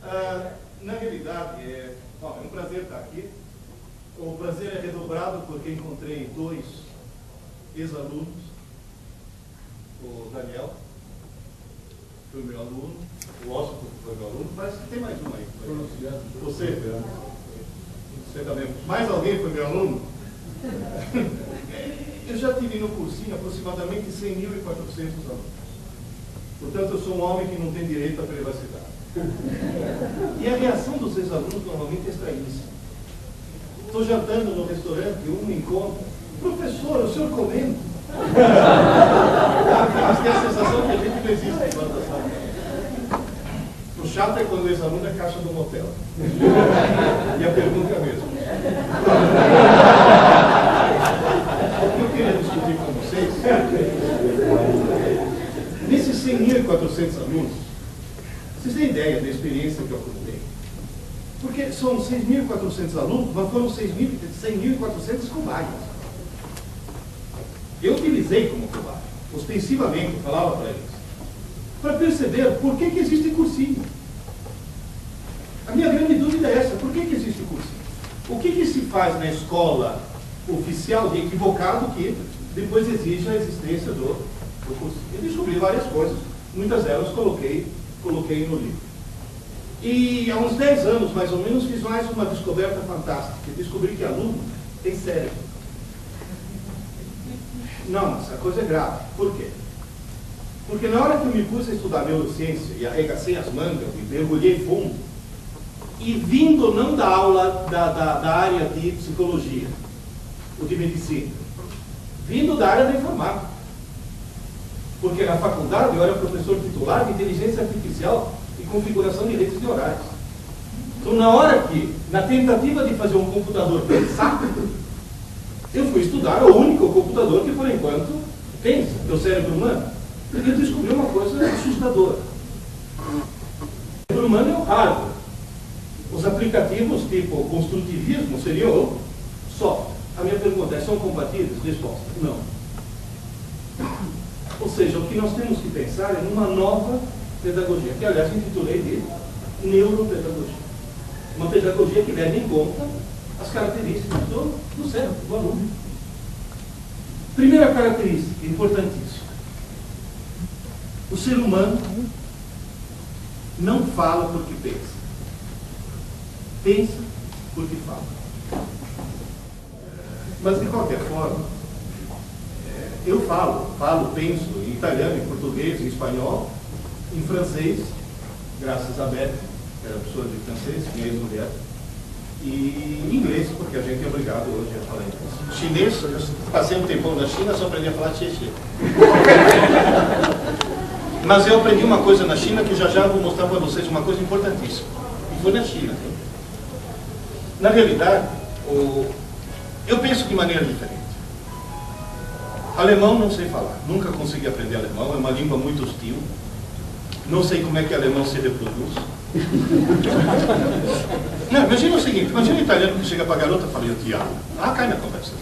Na realidade, é um prazer estar aqui. O prazer é redobrado porque encontrei dois ex-alunos. O Daniel foi meu aluno, o Washington foi meu aluno, parece que tem mais um aí. Você também. Mais alguém foi meu aluno? Eu já tive no cursinho aproximadamente 100.400 alunos. Portanto, eu sou um homem que não tem direito à privacidade. E a reação dos ex-alunos normalmente é estranhíssima. Estou jantando no restaurante e um me encontra: professor, o senhor comendo? Mas tem a sensação que a gente não existe fora da sala. O chato é quando o ex-aluno é caixa do motel. E a pergunta é a mesma. O que eu queria discutir com vocês, nesses 100.400 alunos, vocês têm ideia da experiência que eu acumulei? Porque são 6.400 alunos, mas foram 100.400 cobaias. Eu utilizei como cobaia, ostensivamente, falava para eles, para perceber por que existe cursinho. A minha grande dúvida é essa: por que existe cursinho? O que se faz na escola oficial de equivocado que depois exige a existência do cursinho? Eu descobri várias coisas, muitas delas coloquei no livro. E há uns 10 anos, mais ou menos, fiz mais uma descoberta fantástica. Descobri que aluno tem cérebro. Não, mas a coisa é grave. Por quê? Porque na hora que eu me pus a estudar neurociência e arregacei as mangas e mergulhei fundo, e vindo não da aula da área de psicologia ou de medicina, vindo da área da informática. Porque na faculdade eu era professor titular de inteligência artificial e configuração de redes neurais. Então, na tentativa de fazer um computador pensar, eu fui estudar o único computador que, por enquanto, pensa, que é o cérebro humano. E eu descobri uma coisa assustadora. O cérebro humano é o hardware. Os aplicativos tipo construtivismo seriam o software. A minha pergunta é: são compatíveis? Resposta: não. Ou seja, o que nós temos que pensar é numa nova pedagogia, que aliás intitulei de neuropedagogia. Uma pedagogia que leva em conta as características do cérebro, do aluno. Primeira característica, importantíssima: o ser humano não fala porque pensa. Pensa porque fala. Mas, de qualquer forma, eu falo, penso em italiano, em português, em espanhol, em francês, graças a Beth, que era professora de francês, minha ex-mulher, e inglês, porque a gente é obrigado hoje a falar inglês. Chinês, eu passei um tempão na China, só aprendi a falar tchê-tchê. Mas eu aprendi uma coisa na China que já vou mostrar para vocês, uma coisa importantíssima. E foi na China. Na realidade, eu penso de maneira diferente. Alemão não sei falar, nunca consegui aprender alemão, é uma língua muito hostil. Não sei como é que alemão se reproduz. Não, imagina o seguinte: imagina um italiano que chega para a garota e fala: eu te amo. Cai na conversa.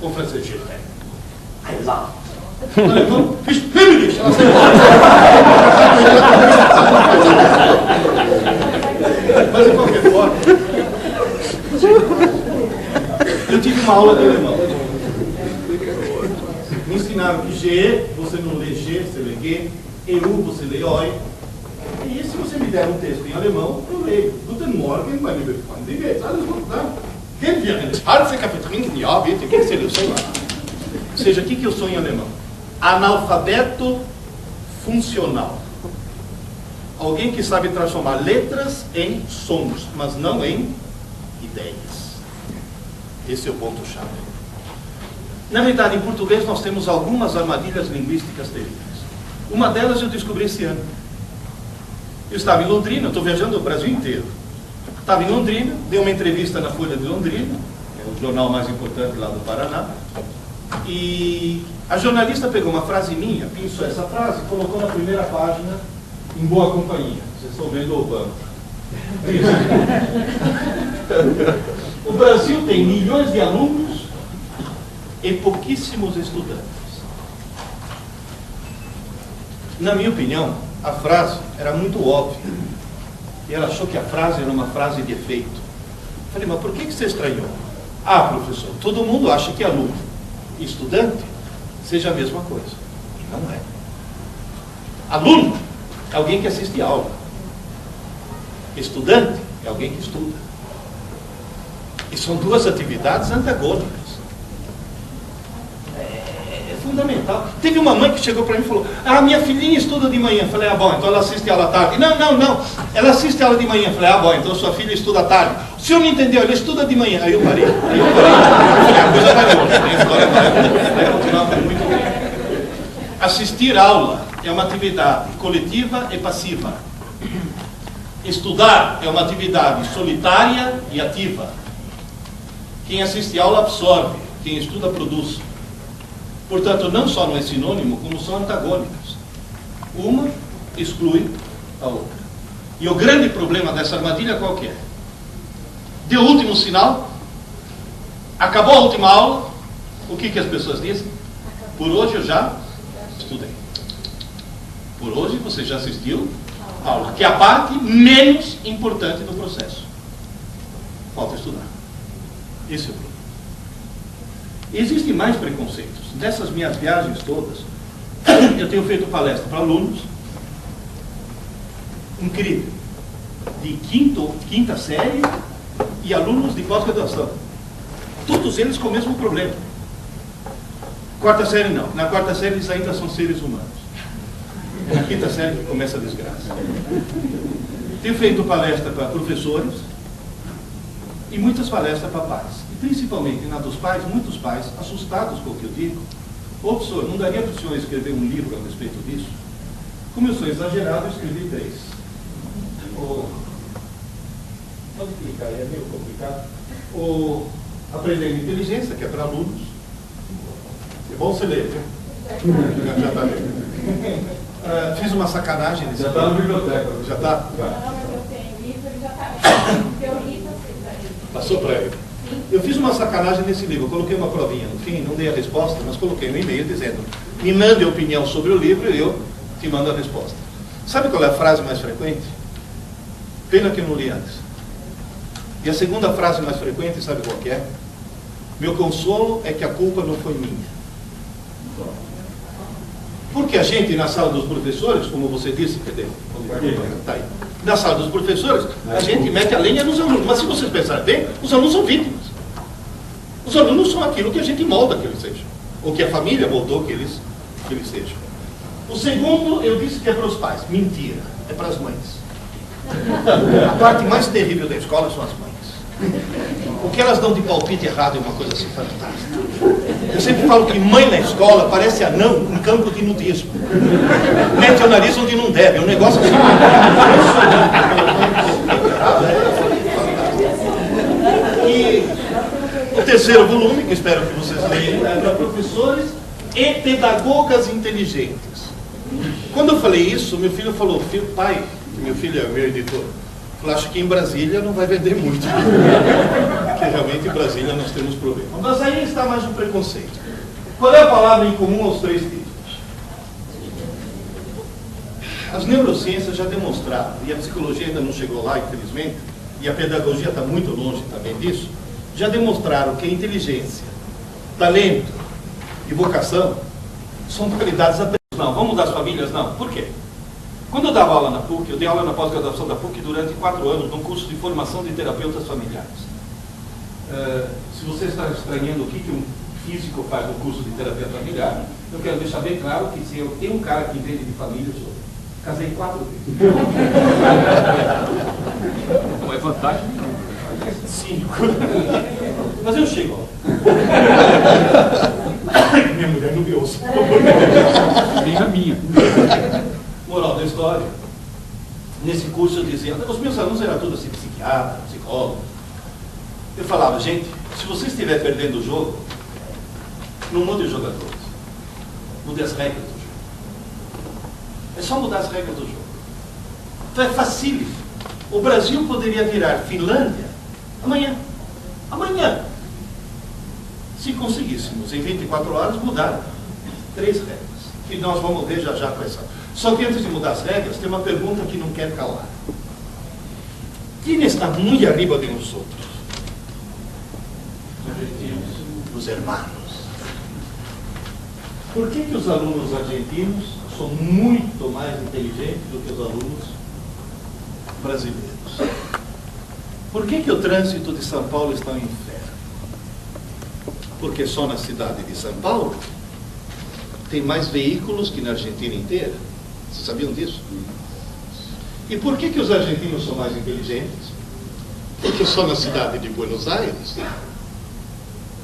O francês: je t'aime. I love. O alemão: ich liebe dich. Mas de qualquer forma, eu tive uma aula de alemão. Me ensinaram que G, você não lê G, você lê G, EU, você lê OI. E se você me der um texto em alemão, eu leio. Guten Morgen, mein lieber Freund. Wie geht's? Alles gut, tá? Gehen wir eine Tasse Kaffee trinken? Ja, bitte. O que seria? Eu sei lá. Ou seja, o que eu sou em alemão? Analfabeto funcional. Alguém que sabe transformar letras em sons, mas não em ideias. Esse é o ponto-chave. Na verdade, em português, nós temos algumas armadilhas linguísticas terríveis. Uma delas eu descobri esse ano. Eu estava em Londrina, estou viajando o Brasil inteiro. Estava em Londrina, dei uma entrevista na Folha de Londrina, que é o jornal mais importante lá do Paraná, e a jornalista pegou uma frase minha, pensou essa frase, colocou na primeira página, em boa companhia. Vocês estão vendo o Obama. O Brasil tem milhões de alunos e pouquíssimos estudantes. Na minha opinião, a frase era muito óbvia. E ela achou que a frase era uma frase de efeito. Falei, mas por que você estranhou? Ah, professor, todo mundo acha que aluno e estudante seja a mesma coisa. E não é. Aluno é alguém que assiste aula. Estudante é alguém que estuda. E são duas atividades antagônicas. É fundamental. Teve uma mãe que chegou para mim e falou, ah, minha filhinha estuda de manhã. Falei, ah, bom, então ela assiste aula à tarde. Não, ela assiste aula de manhã. Falei, ah, bom, então sua filha estuda à tarde. O senhor não entendeu, ela estuda de manhã. Aí eu parei. Falei, a coisa vai longe, a história vai continuar muito bem. Assistir aula é uma atividade coletiva e passiva. Estudar é uma atividade solitária e ativa. Quem assiste aula absorve, quem estuda produz. Portanto, não só não é sinônimo, como são antagônicas. Uma exclui a outra. E o grande problema dessa armadilha qual que é? Deu o último sinal, acabou a última aula, o que as pessoas dizem? Por hoje eu já estudei. Por hoje você já assistiu a aula, que é a parte menos importante do processo. Falta estudar. Esse é o problema. Existem mais preconceitos. Dessas minhas viagens todas, eu tenho feito palestra para alunos, incrível, de quinta série e alunos de pós-graduação. Todos eles com o mesmo problema. Quarta série não. Na quarta série eles ainda são seres humanos. É na quinta série que começa a desgraça. Tenho feito palestra para professores e muitas palestras para pais. E principalmente na dos pais, muitos pais assustados com o que eu digo. Ô, professor, não daria para o senhor escrever um livro a respeito disso? Como eu sou exagerado, eu escrevi 3. Pode clicar aí, é meio complicado. Aprendendo Inteligência, que é para alunos. É bom você ler, viu? Já está lendo. Fiz uma sacanagem nesse livro. Já está na biblioteca. Já está? Não, mas eu tenho livro, ele já está. Eu li, passou para ele. Eu fiz uma sacanagem nesse livro. Eu coloquei uma provinha no fim, não dei a resposta, mas coloquei um e-mail dizendo: me mande a opinião sobre o livro e eu te mando a resposta. Sabe qual é a frase mais frequente? Pena que eu não li antes. E a segunda frase mais frequente, sabe qual que é? Meu consolo é que a culpa não foi minha. Porque a gente, na sala dos professores, como você disse, cadê? Tá aí. Na sala dos professores, a gente mete a lenha nos alunos. Mas se vocês pensarem bem, os alunos são vítimas. Os alunos são aquilo que a gente molda que eles sejam. Ou que a família moldou que eles sejam. O segundo, eu disse que é para os pais. Mentira. É para as mães. A parte mais terrível da escola são as mães. O que elas dão de palpite errado é uma coisa assim fantástica. Eu sempre falo que mãe na escola parece anão em campo de nudismo. Mete o nariz onde não deve. É um negócio assim. E o terceiro volume, que espero que vocês leiam, é para professores e pedagogas inteligentes. Quando eu falei isso, meu filho falou: pai, que meu filho é meu editor, eu acho que em Brasília não vai vender muito. Porque realmente em Brasília nós temos problemas. Mas aí está mais um preconceito. Qual é a palavra em comum aos 3 títulos? As neurociências já demonstraram, e a psicologia ainda não chegou lá, infelizmente, e a pedagogia está muito longe também disso, já demonstraram que a inteligência, talento e vocação são qualidades aprendidas. Não, vamos das famílias? Não. Por quê? Quando eu dava aula na PUC, eu dei aula na pós-graduação da PUC durante 4 anos, num curso de formação de terapeutas familiares. Se você está estranhando o que um físico faz no curso de terapia familiar, eu quero deixar bem claro que se eu tenho um cara que entende de família, eu sou. Casei 4 vezes. Não é fantástico? 5. Mas eu chego. Minha mulher não me ouça. Nem a minha. Moral da história. Nesse curso eu dizia, os meus alunos eram todos assim, psiquiatra, psicólogo. Eu falava, gente, se você estiver perdendo o jogo, não mude os jogadores. Mude as regras do jogo. É só mudar as regras do jogo. Então é facílimo. O Brasil poderia virar Finlândia amanhã. Amanhã. Se conseguíssemos, em 24 horas, mudar 3 regras. Que nós vamos ver já com essa. Só que antes de mudar as regras, tem uma pergunta que não quer calar. quem está muito arriba de nós outros? Os hermanos. Por que os alunos argentinos são muito mais inteligentes do que os alunos brasileiros? Por que o trânsito de São Paulo está um inferno? Porque só na cidade de São Paulo tem mais veículos que na Argentina inteira. Vocês sabiam disso? E por que os argentinos são mais inteligentes? Porque só na cidade de Buenos Aires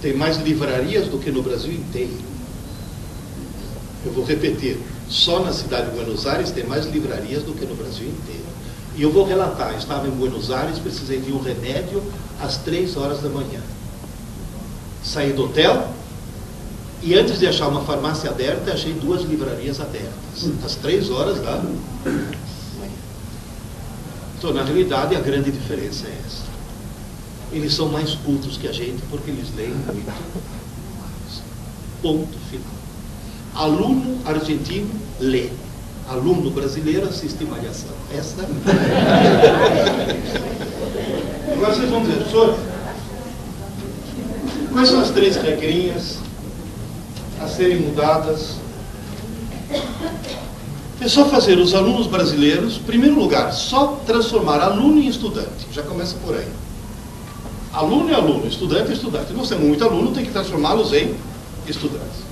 tem mais livrarias do que no Brasil inteiro. Eu vou repetir, só na cidade de Buenos Aires tem mais livrarias do que no Brasil inteiro. E eu vou relatar, eu estava em Buenos Aires, precisei de um remédio às 3 horas da manhã. Saí do hotel e antes de achar uma farmácia aberta, achei 2 livrarias abertas, às 3 horas da manhã. Então, na realidade, a grande diferença é essa. Eles são mais cultos que a gente porque eles leem muito mais. Ponto final. Aluno argentino lê. Aluno brasileiro assiste Malhação. Essa Agora vocês vão dizer, professor, quais são as 3 regrinhas a serem mudadas? É só fazer os alunos brasileiros, em primeiro lugar, só transformar aluno em estudante. Já começa por aí. Aluno é aluno, estudante é estudante. Nós temos muito aluno, tem que transformá-los em estudantes.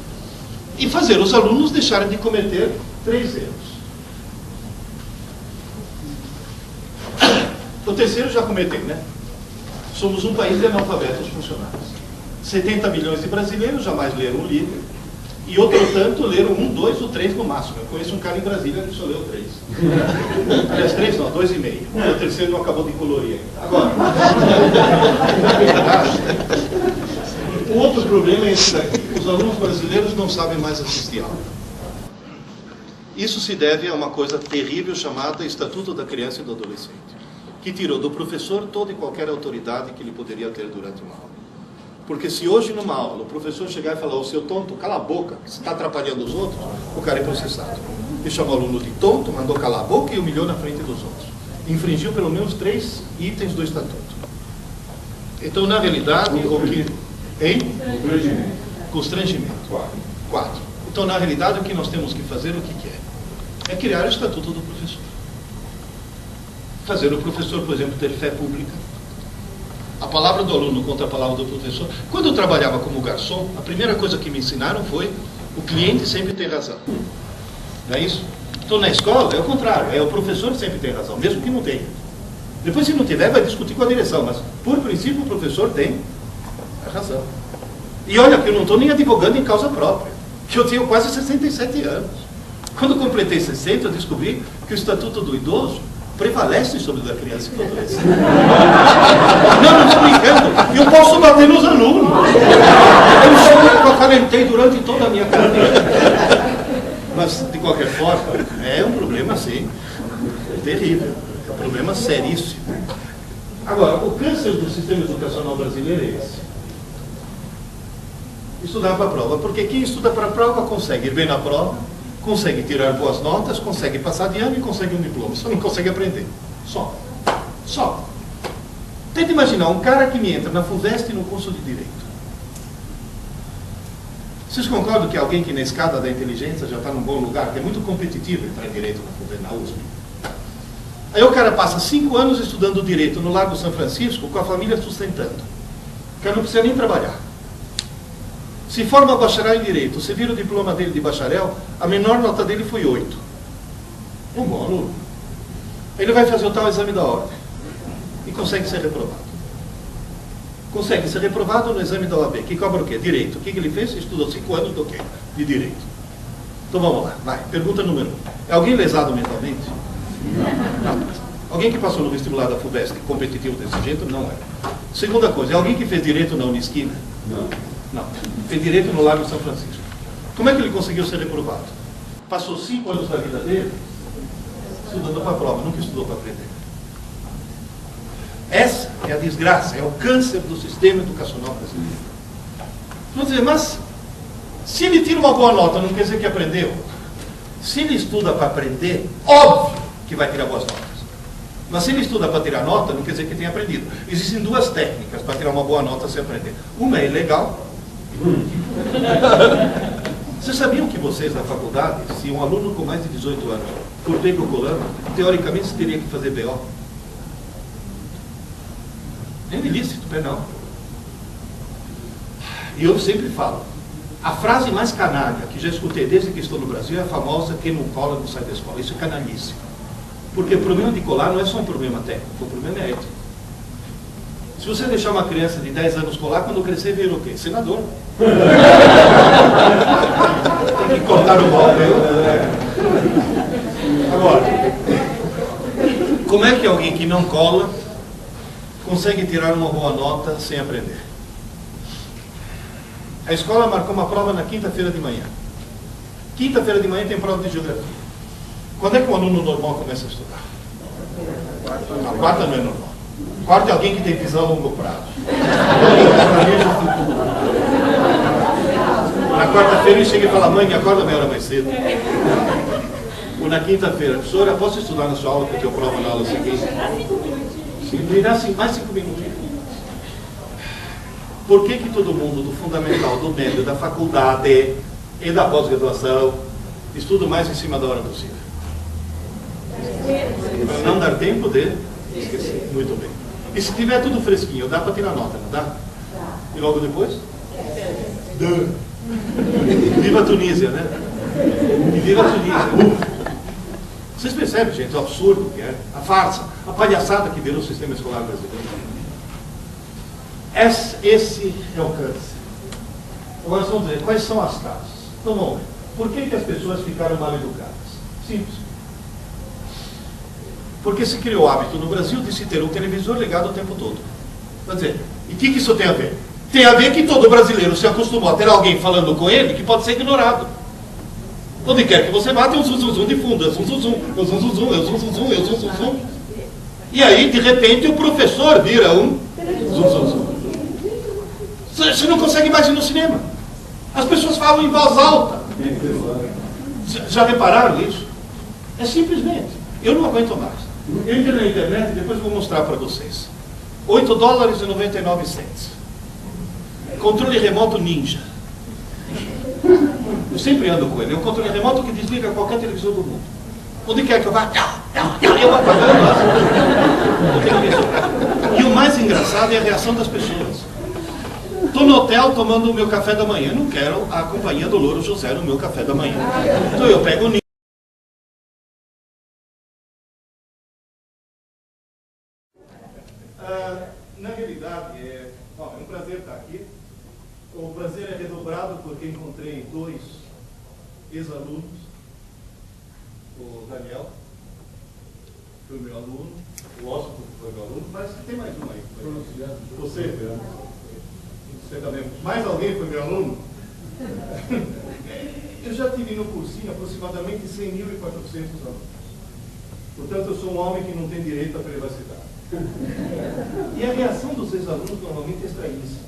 E fazer os alunos deixarem de cometer 3 erros. O terceiro já cometeu, né? Somos um país de analfabetos funcionais. 70 milhões de brasileiros jamais leram um livro. E outro tanto leram 1, 2 ou 3 no máximo. Eu conheço um cara em Brasília que só leu 3. Aliás, 3 não, 2,5. O terceiro não acabou de colorir ainda. Agora, o outro problema é esse daqui. Os alunos brasileiros não sabem mais assistir aula. Isso se deve a uma coisa terrível chamada Estatuto da Criança e do Adolescente, que tirou do professor toda e qualquer autoridade que ele poderia ter durante uma aula. Porque se hoje numa aula o professor chegar e falar, ô seu tonto, cala a boca, que você está atrapalhando os outros, o cara é processado. Ele chamou o aluno de tonto, mandou calar a boca e humilhou na frente dos outros. Infringiu pelo menos 3 itens do estatuto. Então, na realidade, o que... Hein? Constrangimento. 4. Então, na realidade, o que nós temos que fazer, o que é? É criar o estatuto do professor. Fazer o professor, por exemplo, ter fé pública. A palavra do aluno contra a palavra do professor. Quando eu trabalhava como garçom, a primeira coisa que me ensinaram foi: o cliente sempre tem razão. Não é isso? Então, na escola, é o contrário. É o professor que sempre tem razão, mesmo que não tenha. Depois, se não tiver, vai discutir com a direção. Mas, por princípio, o professor tem a razão. E olha, que eu não estou nem advogando em causa própria. Que eu tenho quase 67 anos. Quando completei 60, eu descobri que o Estatuto do Idoso prevalece sobre o da criança e do adolescente. Não estou brincando. Eu posso bater nos alunos. Eu sou que eu acalentei durante toda a minha carreira. Mas, de qualquer forma, é um problema, sim, terrível. É um problema seríssimo. Agora, o câncer do sistema educacional brasileiro é esse. Estudar para a prova. Porque quem estuda para a prova consegue ir bem na prova, consegue tirar boas notas, consegue passar de ano e consegue um diploma. Só não consegue aprender. Só. Tenta imaginar um cara que me entra na FUVEST no curso de Direito. Vocês concordam que alguém que na escada da inteligência já está num bom lugar, que é muito competitivo entrar em Direito na FUVEST, na USP? Aí o cara passa 5 anos estudando Direito no Largo São Francisco, com a família sustentando. O cara não precisa nem trabalhar. Se forma bacharel em Direito, você vira o diploma dele de bacharel, a menor nota dele foi 8. Um bom aluno. Ele vai fazer o tal exame da ordem e consegue ser reprovado. Consegue ser reprovado no exame da OAB, que cobra o quê? Direito. O que ele fez? Estudou 5 anos do quê? De Direito. Então vamos lá, vai. Pergunta número 1. É alguém lesado mentalmente? Não. Alguém que passou no vestibular da FUVEST competitivo desse jeito? Não é. Segunda coisa, é alguém que fez Direito na Unisquina? Não. Fez Direito no Largo São Francisco. Como é que ele conseguiu ser reprovado? Passou 5 anos da vida dele estudando para a prova, nunca estudou para aprender. Essa é a desgraça, é o câncer do sistema educacional brasileiro. Vamos dizer, mas se ele tira uma boa nota, não quer dizer que aprendeu. Se ele estuda para aprender, óbvio que vai tirar boas notas. Mas se ele estuda para tirar nota, não quer dizer que tenha aprendido. Existem duas técnicas para tirar uma boa nota sem aprender. Uma é ilegal. Vocês sabiam que vocês na faculdade, se um aluno com mais de 18 anos for pego colando, teoricamente você teria que fazer BO? Nem ilícito, penal. E eu sempre falo, a frase mais canalha que já escutei desde que estou no Brasil é a famosa: quem não cola não sai da escola. Isso é canalice. Porque o problema de colar não é só um problema técnico, o problema é ético. Se você deixar uma criança de 10 anos colar, quando crescer vira o quê? Senador. Tem que cortar o mal, né? Agora, como é que alguém que não cola consegue tirar uma boa nota sem aprender? A escola marcou uma prova na quinta-feira de manhã. Quinta-feira de manhã tem prova de geografia. Quando é que um aluno normal começa a estudar? A quarta não é normal. Quarta é alguém que tem visão a longo prazo. Na quarta-feira ele chega e fala: mãe, me acorda meia hora mais cedo. Ou na quinta-feira: professora, posso estudar na sua aula porque eu tenho prova na aula seguinte? Me dá mais 5 minutos. Por que todo mundo do fundamental, do médio, da faculdade e da pós-graduação estuda o mais em cima da hora possível? Para não dar tempo de esquecer. Muito bem. E se tiver tudo fresquinho, dá para tirar nota, não dá? E logo depois? Viva a Tunísia, né? E viva a Tunísia. Vocês percebem, gente, o absurdo que é, a farsa, a palhaçada que virou o sistema escolar brasileiro. Esse é o câncer. Agora vamos ver quais são as causas. Então vamos ver. Por que as pessoas ficaram mal educadas? Simples. Porque se criou o hábito no Brasil de se ter um televisor ligado o tempo todo. Quer dizer, e o que isso tem a ver? Tem a ver que todo brasileiro se acostumou a ter alguém falando com ele que pode ser ignorado. Onde quer que você vá, tem um zum de fundo. É zum, é zum. E aí, de repente, o professor vira um zum. Você não consegue mais ir no cinema. As pessoas falam em voz alta. Já repararam isso? É simplesmente. Eu não aguento mais. Eu entrei na internet e depois vou mostrar para vocês. $8,99. Controle remoto Ninja. Eu sempre ando com ele. É um controle remoto que desliga qualquer televisor do mundo. Onde quer que eu vá, eu apagando. E o mais engraçado é a reação das pessoas. Estou no hotel tomando o meu café da manhã. Não quero a companhia do Louro José no meu café da manhã. Então eu pego o Ninja. Na realidade, é um prazer estar aqui. O prazer é redobrado porque encontrei 2 ex-alunos. O Daniel foi meu aluno, o Oscar foi meu aluno, parece que tem mais um aí. Você também. Mais alguém foi meu aluno? Eu já tive no cursinho aproximadamente 100.400 alunos. Portanto, eu sou um homem que não tem direito à privacidade. E a reação dos ex-alunos normalmente é estranhíssima.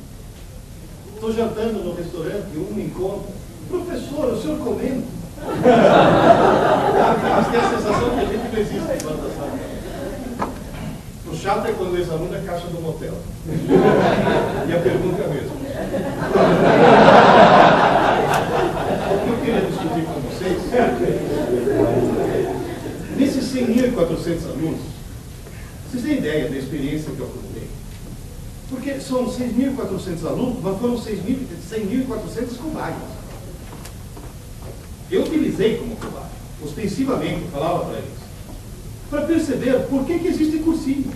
Estou jantando no restaurante e um me encontra: professor, o senhor comendo? Mas tem a sensação que a gente não existe em da sala. O chato é quando o ex-aluno é caixa do motel. E a pergunta é a mesma. O que eu queria discutir com vocês, nesses 100.400 alunos, vocês têm ideia da experiência que eu acumulei? Porque são 6.400 alunos, mas foram 100.400 cobaias. Eu utilizei como cobaia, ostensivamente, falava para eles, para perceber por que existe cursinho.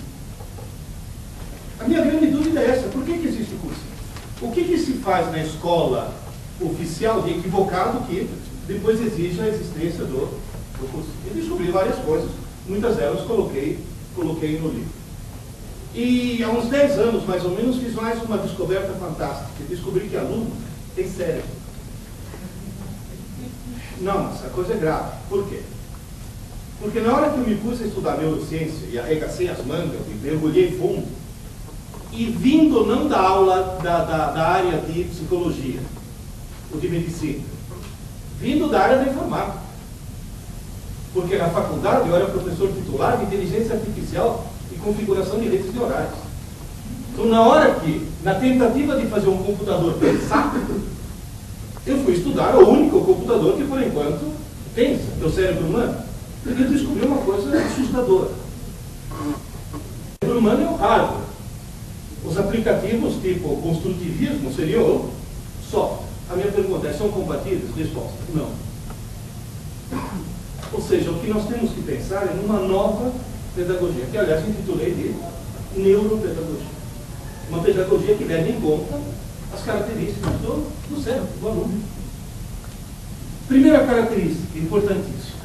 A minha grande dúvida é essa: por que existe cursinho? O que se faz na escola oficial de equivocado que depois exige a existência do cursinho? Eu descobri várias coisas, muitas delas coloquei no livro. E há uns 10 anos, mais ou menos, fiz mais uma descoberta fantástica. Descobri que aluno tem cérebro. Não, mas a coisa é grave. Por quê? Porque na hora que eu me pus a estudar neurociência e arregacei as mangas e mergulhei fundo, e vindo não da aula da área de psicologia ou de medicina, vindo da área da informática, Porque na faculdade eu era professor titular de inteligência artificial e configuração de redes neurais. Então, na tentativa de fazer um computador pensar, eu fui estudar o único computador que, por enquanto, pensa, que é o cérebro humano. E eu descobri uma coisa assustadora. O cérebro humano é o hardware. Os aplicativos tipo construtivismo seriam o software. A minha pergunta é, são compatíveis? Resposta, não. Ou seja, o que nós temos que pensar é numa nova pedagogia, que aliás intitulei de neuropedagogia. Uma pedagogia que leva em conta as características do cérebro, do aluno. Primeira característica, importantíssima.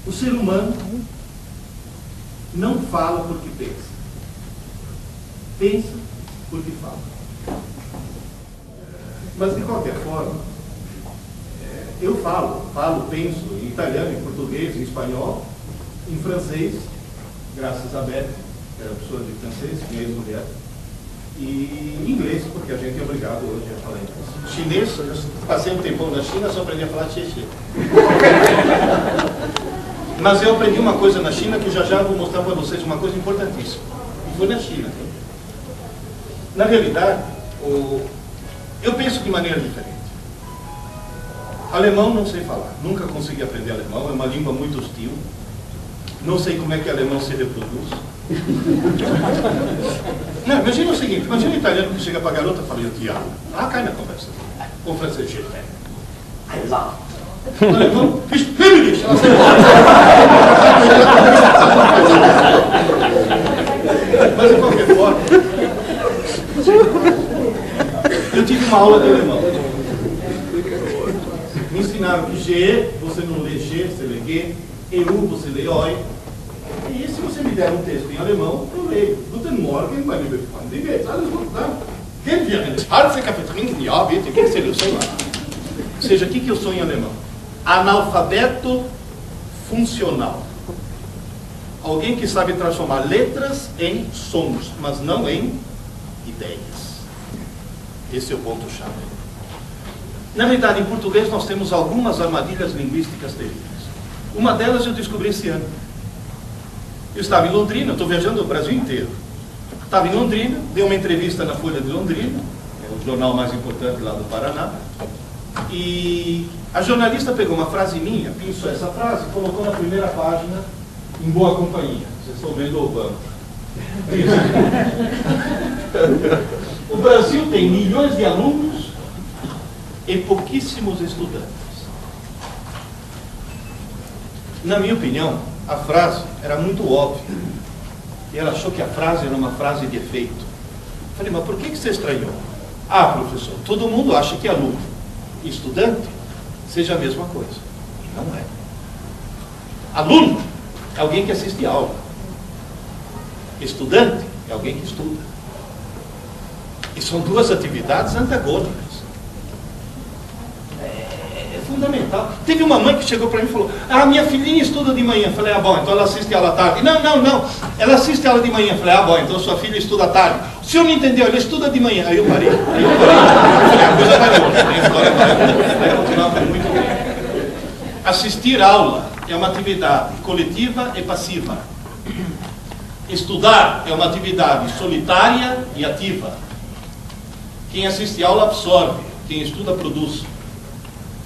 O ser humano não fala porque pensa. Pensa porque fala. Mas, de qualquer forma, eu falo, penso em italiano, em português, em espanhol, em francês, graças a Beth, que era professora de francês, minha ex-mulher, e em inglês, porque a gente é obrigado hoje a falar inglês. Chinês, eu passei um tempão na China, só aprendi a falar xixi. Mas eu aprendi uma coisa na China que já vou mostrar para vocês, uma coisa importantíssima. E foi na China. Na realidade, eu penso de maneira diferente. Alemão não sei falar, nunca consegui aprender alemão, é uma língua muito hostil. Não sei como é que alemão se reproduz. Não, imagina o seguinte, imagina um italiano que chega para a garota e fala, eu te amo. Ah, cai na conversa. Com francês, je t'aime. I love. O alemão, ich liebe dich. Mas de qualquer forma, eu tive uma aula de alemão. Me ensinaram que G, você não lê G, você lê G, EU, você lê OI. E se você me der um texto em alemão, eu leio. Guten Morgen, mein lieber Freund, wie geht's? Alles gut, tá? Gehen wir ins Harze Kaffee trinken? Ja, bitte. O que seria o sonho? Ou seja, o que eu sou em alemão? Analfabeto funcional. Alguém que sabe transformar letras em sons, mas não em ideias. Esse é o ponto-chave. Na verdade, em português nós temos algumas armadilhas linguísticas terríveis. Uma delas eu descobri esse ano. Eu estava em Londrina, estou viajando o Brasil inteiro. Estava em Londrina, dei uma entrevista na Folha de Londrina, é o jornal mais importante lá do Paraná, e a jornalista pegou uma frase minha, pensou essa frase, colocou na primeira página, em boa companhia. Vocês estão vendo o Obama. O Brasil tem milhões de alunos e pouquíssimos estudantes. Na minha opinião, a frase era muito óbvia. E ela achou que a frase era uma frase de efeito. Falei, mas por que você estranhou? Ah, professor, todo mundo acha que aluno e estudante seja a mesma coisa. E não é. Aluno é alguém que assiste aula. Estudante é alguém que estuda. E são duas atividades antagônicas. É fundamental. Teve uma mãe que chegou para mim e falou, ah, minha filhinha estuda de manhã. Falei, ah, bom, então ela assiste aula à tarde. Não. Ela assiste aula de manhã. Falei, ah, bom, então sua filha estuda à tarde. O senhor não entendeu, ela estuda de manhã. Aí eu parei. Falei, a coisa vai longe. A história vai continuar muito bem. Assistir aula é uma atividade coletiva e passiva. Estudar é uma atividade solitária e ativa. Quem assiste aula absorve, quem estuda produz.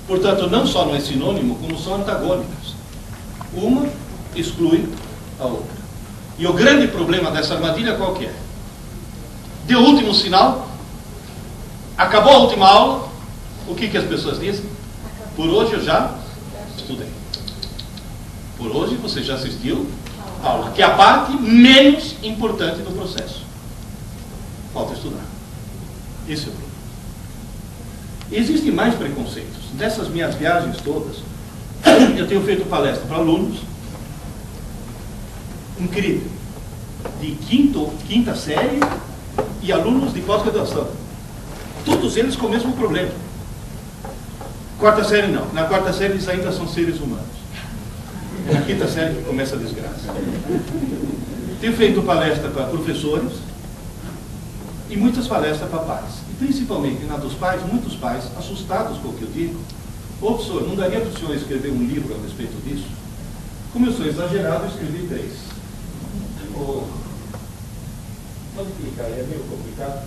Portanto, não só não é sinônimo, como são antagônicas. Uma exclui a outra. E o grande problema dessa armadilha qual que é? Deu o último sinal, acabou a última aula, o que as pessoas dizem? Por hoje eu já estudei. Por hoje você já assistiu a aula, que é a parte menos importante do processo. Falta estudar. Esse é o problema. Existem mais preconceitos. Dessas minhas viagens todas, eu tenho feito palestra para alunos, incrível, de quinta série e alunos de pós-graduação. Todos eles com o mesmo problema. Quarta série não. Na quarta série eles ainda são seres humanos. É na quinta série que começa a desgraça. Tenho feito palestra para professores e muitas palestras para pais. E principalmente na dos pais, muitos pais assustados com o que eu digo, Ô, professor, não daria para o senhor escrever um livro a respeito disso? Como eu sou exagerado, eu escrevi 3. Pode clicar aí, é meio complicado.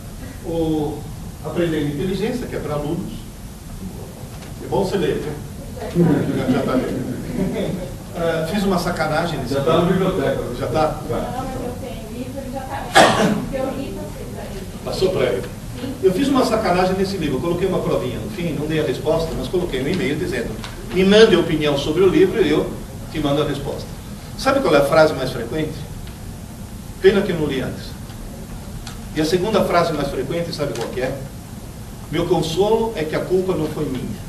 Aprender Inteligência, que é para alunos. É bom você ler, né? Já está lendo. Fiz uma sacanagem nesse Já está na biblioteca. Já está? Não, mas eu tenho livro, ele já está lendo. Eu li para ele. Passou para ele. Eu fiz uma sacanagem nesse livro, eu coloquei uma provinha no fim, não dei a resposta, mas coloquei um e-mail dizendo: me mande a opinião sobre o livro e eu te mando a resposta. Sabe qual é a frase mais frequente? Pena que eu não li antes. E a segunda frase mais frequente, sabe qual que é? Meu consolo é que a culpa não foi minha.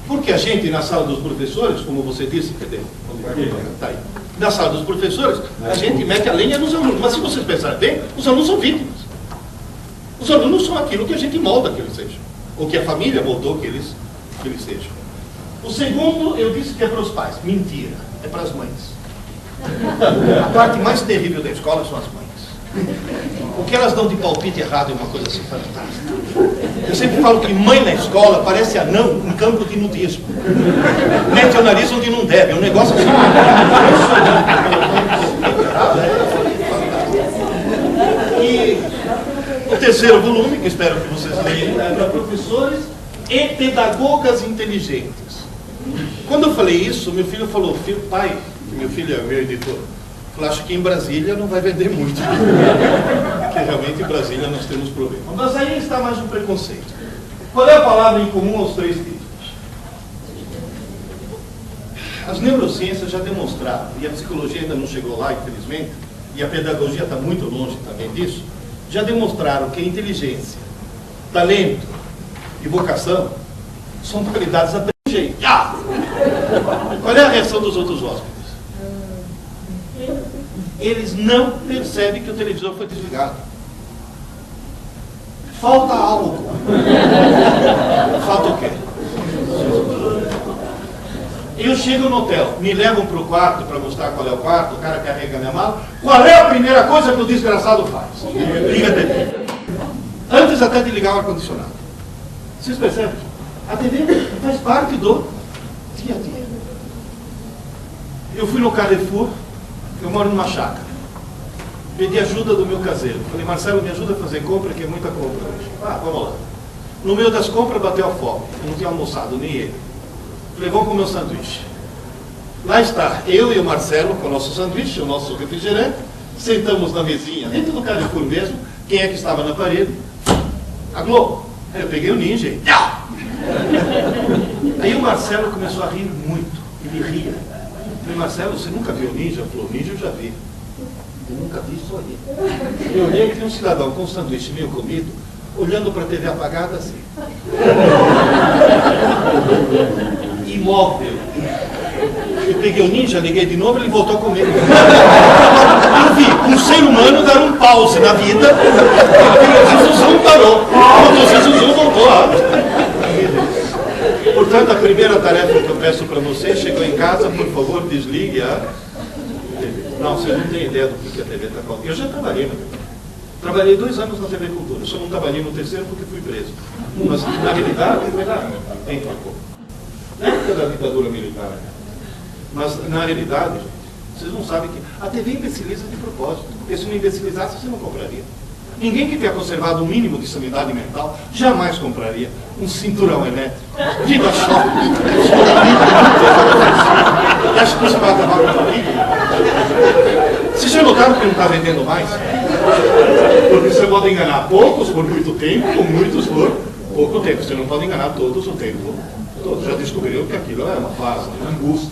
Porque a gente, na sala dos professores, como você disse, cadê? Tá aí. Na sala dos professores, a gente mete a lenha nos alunos. Mas se vocês pensarem bem, os alunos são vítimas. Os alunos são aquilo que a gente molda que eles sejam. Ou que a família moldou que eles sejam. O segundo, eu disse que é para os pais. Mentira. É para as mães. A parte mais terrível da escola são as mães. O que elas dão de palpite errado é uma coisa assim fantástica. Eu sempre falo que mãe na escola parece anão em campo de nudismo. Mete o nariz onde não deve. É um negócio assim. E o terceiro volume, que espero que vocês leiam, é para professores e pedagogas inteligentes. Quando eu falei isso, meu filho falou: pai, que meu filho é meu editor, falou: acho que em Brasília não vai vender muito. Porque realmente em Brasília nós temos problemas. Mas aí está mais um preconceito. Qual é a palavra em comum aos 3 títulos? As neurociências já demonstraram, e a psicologia ainda não chegou lá, infelizmente, e a pedagogia está muito longe também disso, já demonstraram que a inteligência, talento e vocação são qualidades abrangentes. Qual é a reação dos outros hóspedes? Eles não percebem que o televisor foi desligado. Falta algo. Falta o quê? Eu chego no hotel, me levam para o quarto para mostrar qual é o quarto, o cara carrega minha mala. Qual é a primeira coisa que o desgraçado faz? Liga a TV. Antes até de ligar o ar-condicionado. Vocês percebem? A TV faz parte do dia a dia. Eu fui no Carrefour, eu moro numa chácara. Pedi ajuda do meu caseiro. Falei: Marcelo, me ajuda a fazer compra, que é muita compra hoje. Vamos lá. No meio das compras bateu a fome. Eu não tinha almoçado, nem ele. Falei: vamos comer um sanduíche. Lá está, eu e o Marcelo com o nosso sanduíche, o nosso refrigerante. Sentamos na mesinha, dentro do Carrefour mesmo. Quem é que estava na parede? A Globo. Aí eu peguei o ninja e... Aí o Marcelo começou a rir muito. Ele ria. Eu falei: Marcelo, você nunca viu o ninja? Ele falou: ninja eu já vi. Eu nunca vi isso aí. Eu olhei que tinha um cidadão com um sanduíche meio comido, olhando para a TV apagada assim. Imóvel. Eu peguei o ninja, liguei de novo, ele voltou a comer. Eu vi um ser humano dar um pause na vida, e o zoom parou. O zoom voltou. Portanto, a primeira tarefa que eu peço para você: chegou em casa, por favor, desligue a TV. Não, você não tem ideia do que a TV está falando. Eu já trabalhei na TV. Trabalhei 2 anos na TV Cultura. Eu só não trabalhei no terceiro porque fui preso. Mas, na realidade, tem como. Na época da ditadura militar. Mas, na realidade, gente, vocês não sabem que a TV imbeciliza de propósito. Porque se não imbecilizasse, você não compraria. Ninguém que tenha conservado o mínimo de sanidade mental jamais compraria um cinturão elétrico. Vida choque. Acho que você vai acabar com a família. Vocês já notaram que não está vendendo mais? Porque você pode enganar poucos por muito tempo, ou muitos por pouco tempo. Você não pode enganar todos o tempo todo. Já descobriram que aquilo é uma fase, uma angústia.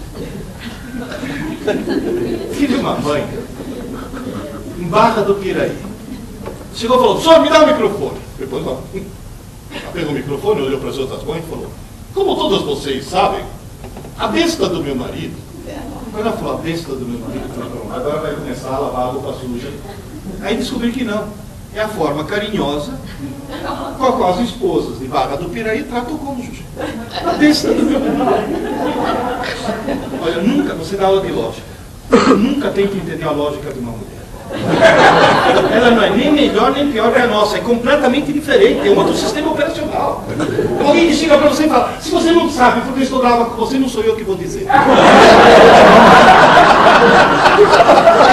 Tive uma mãe em Barra do Piraí. Chegou e falou: senhor, me dá o microfone. Depois não. Ela pegou o microfone, olhou para as outras mães e falou: como todas vocês sabem, a besta do meu marido. Ela falou: a besta do meu marido. Agora vai começar a lavar a roupa suja. Aí descobri que não. É a forma carinhosa com a qual as esposas de Barra do Piraí tratam o cônjuge. A besta do meu marido. Olha, nunca, você dá aula de lógica, nunca tente entender a lógica de uma mulher. Ela não é nem melhor nem pior que a nossa, é completamente diferente, é um outro sistema operacional. Alguém que chega para você e fala, se você não sabe porque eu estou brava com você, não sou eu que vou dizer. É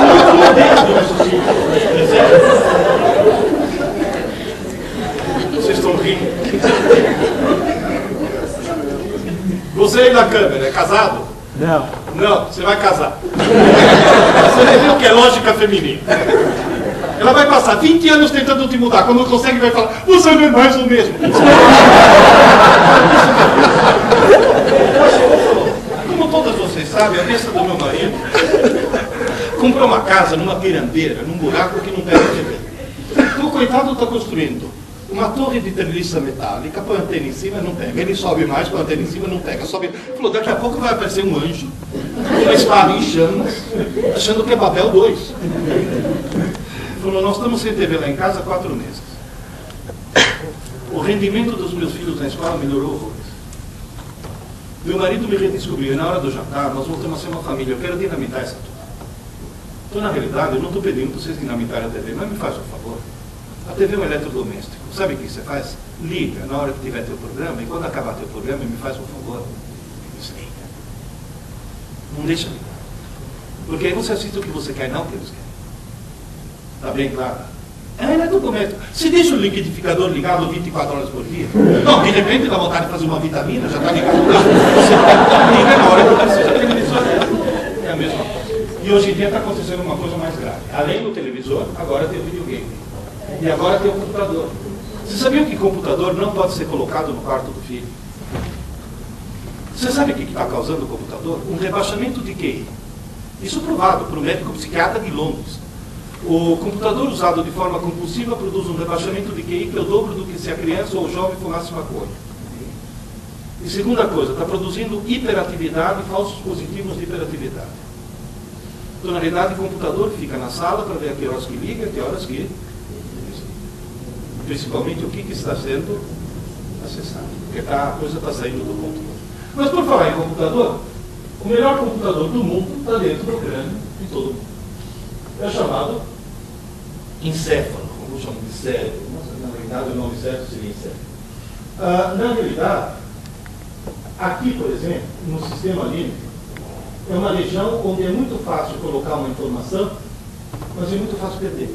muito modelo do raciocínio. Vocês estão rindo. Você aí na câmera, é casado? Não. Não, você vai casar. Você entendeu o que é lógica feminina? Ela vai passar 20 anos tentando te mudar. Quando consegue, vai falar, você não é mais o mesmo. Como todas vocês sabem, a besta do meu marido comprou uma casa numa pirambeira, num buraco que não pega TV. O coitado está construindo uma torre de treliça metálica, põe a antena em cima, não pega. Ele sobe mais, põe a antena em cima, não pega. Sobe. Falou, daqui a pouco vai aparecer um anjo, uma espada em chamas, achando que é Babel 2. Falou, nós estamos sem TV lá em casa há 4 meses. O rendimento dos meus filhos na escola melhorou horrores. Meu marido me redescobriu, e na hora do jantar, nós voltamos a ser uma família. Eu quero dinamitar essa torre. Então, na realidade, eu não estou pedindo para vocês dinamitarem a TV, mas me faz um favor. A TV é um eletrodoméstico. Sabe o que você faz? Liga na hora que tiver teu programa, e quando acabar teu programa, me faz um favor. Desliga. Não deixa ligar. Porque aí você assiste o que você quer, não o que eles querem. Está bem claro? É eletrodoméstico. Se deixa o liquidificador ligado 24 horas por dia, não, de repente dá vontade de fazer uma vitamina, já está ligado lá. Você liga na hora que precisa ter televisor. É a mesma coisa. E hoje em dia está acontecendo uma coisa mais grave. Além do televisor, agora tem o videogame. E agora tem o computador. Você sabia que computador não pode ser colocado no quarto do filho? Você sabe o que está causando o computador? Um rebaixamento de QI. Isso provado por um médico psiquiatra de Londres. O computador usado de forma compulsiva produz um rebaixamento de QI que é o dobro do que se a criança ou o jovem fumasse maconha. E segunda coisa, está produzindo hiperatividade e falsos positivos de hiperatividade. Então, na realidade, o computador fica na sala para ver a que horas que liga, a que horas que desliga. Principalmente o que está sendo acessado. Porque a coisa está saindo do controle. Mas, por falar em computador, o melhor computador do mundo está dentro do crânio de todo mundo. É chamado encéfalo, como chamam de cérebro. Mas, na realidade, o nome certo seria encéfalo. Na realidade, aqui, por exemplo, no sistema límbico, é uma região onde é muito fácil colocar uma informação, mas é muito fácil perder.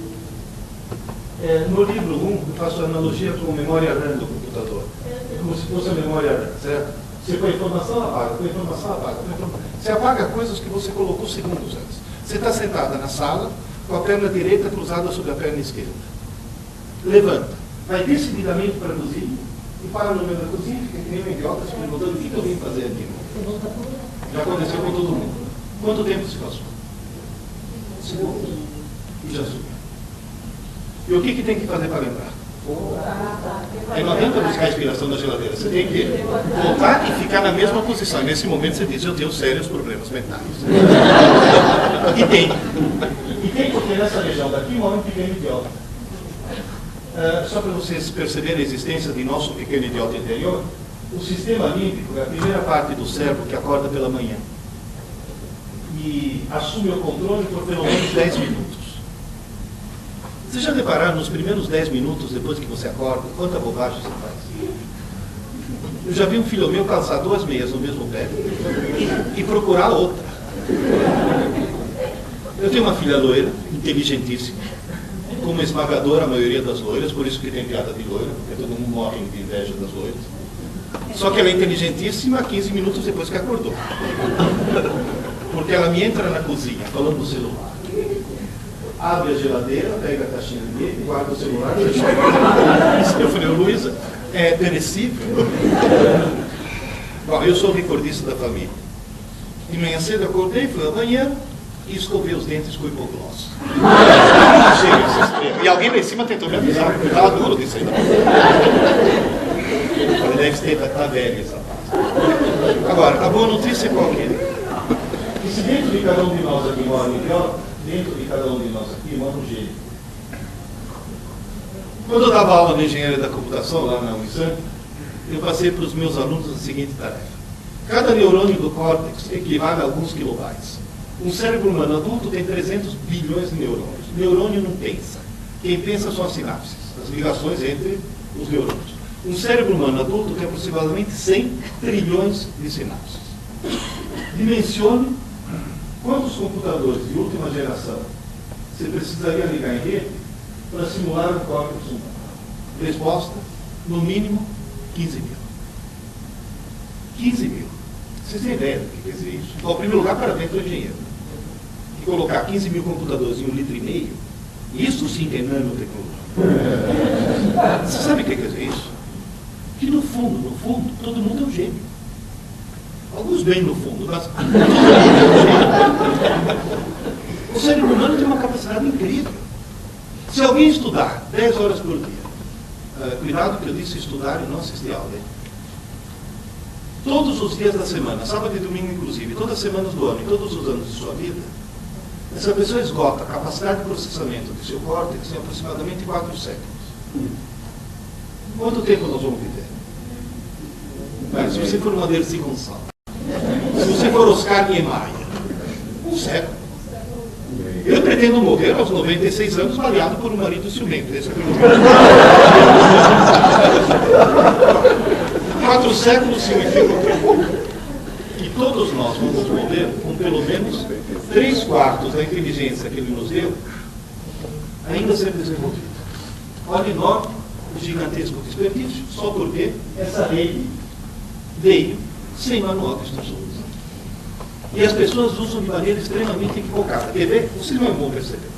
No livro 1, eu faço a analogia com a memória RAM do computador. É como se fosse a memória RAM, certo? Você põe informação, apaga, põe informação, apaga. Você apaga coisas que você colocou segundos antes. Você está sentada na sala, com a perna direita cruzada sobre a perna esquerda. Levanta, vai decididamente para a cozinha, e para no meio da cozinha, fica que nem um idiota se perguntando o que eu vim fazer aqui. Já aconteceu com todo mundo. Quanto tempo se passou? Segundos. E já subiu. E o que tem que fazer para lembrar? Aí não adianta buscar a inspiração da geladeira. Você tem que voltar e ficar na mesma posição. E nesse momento você diz, eu tenho sérios problemas mentais. E tem porque nessa região daqui mora um pequeno idiota. Só para vocês perceberem a existência de nosso pequeno idiota interior, o sistema límbico é a primeira parte do cérebro que acorda pela manhã. E assume o controle por pelo menos 10 minutos. Vocês já repararam nos primeiros 10 minutos depois que você acorda, quanta bobagem você faz? Eu já vi um filho meu calçar 2 meias no mesmo pé e procurar outra. Eu tenho uma filha loira, inteligentíssima, como esmagadora a maioria das loiras, por isso que tem piada de loira, porque todo mundo morre de inveja das loiras. Só que ela é inteligentíssima 15 minutos depois que acordou. Porque ela me entra na cozinha falando do celular. Abre a geladeira, pega a caixinha de leite, guarda o celular e joga. Eu falei, Luísa, é perecível? Bom, eu sou o recordista da família. De manhã cedo eu acordei, fui ao banheiro e escovei os dentes com hipogloss. E alguém lá em cima tentou me avisar, porque eu estava duro disso aí. Eu falei, deve ter, tá velha essa parte. Agora, a boa notícia é qual que é? E se dentro de cada um de nós aqui mora um idiota, dentro de cada um de nós aqui mora um gênio. Quando eu dava aula de engenharia da computação lá na Unisant, eu passei para os meus alunos a seguinte tarefa. Cada neurônio do córtex equivale a alguns kilobytes. Um cérebro humano adulto tem 300 bilhões de neurônios. Neurônio não pensa. Quem pensa são as sinapses, as ligações entre os neurônios. Um cérebro humano adulto tem aproximadamente 100 trilhões de sinapses. Dimensione quantos computadores de última geração você precisaria ligar em rede para simular o córtex humano. Resposta, no mínimo, 15 mil. 15 mil. Vocês têm ideia do que quer dizer isso? Então, em primeiro lugar, parabéns para o engenheiro. E colocar 15 mil computadores em 1,5 litro, isso sim que é nanotecnologia. Você sabe o que quer dizer isso? Que no fundo, todo mundo é um gênio. Alguns bem no fundo, mas todo mundo é um gênio. O cérebro humano tem uma capacidade incrível. Se alguém estudar 10 horas por dia, cuidado que eu disse estudar e não assistir aula, hein? Todos os dias da semana, sábado e domingo inclusive, todas as semanas do ano e todos os anos de sua vida, essa pessoa esgota a capacidade de processamento do seu córtex em aproximadamente 4 séculos. Quanto tempo nós vamos viver? Mas, se você for uma Dercy Gonçalves, se você for Oscar Niemeyer, 1 século. Eu pretendo morrer aos 96 anos, baleado por um marido ciumento. Esse é o meu 4 séculos significa o quê? Que todos nós vamos morrer com pelo menos 3/4 da inteligência que ele nos deu ainda ser desenvolvida. Olha enorme, gigantesco desperdício, só porque essa rede veio sem manual de instruções. E as pessoas usam de maneira extremamente equivocada. Quer ver? Vocês não vão perceber.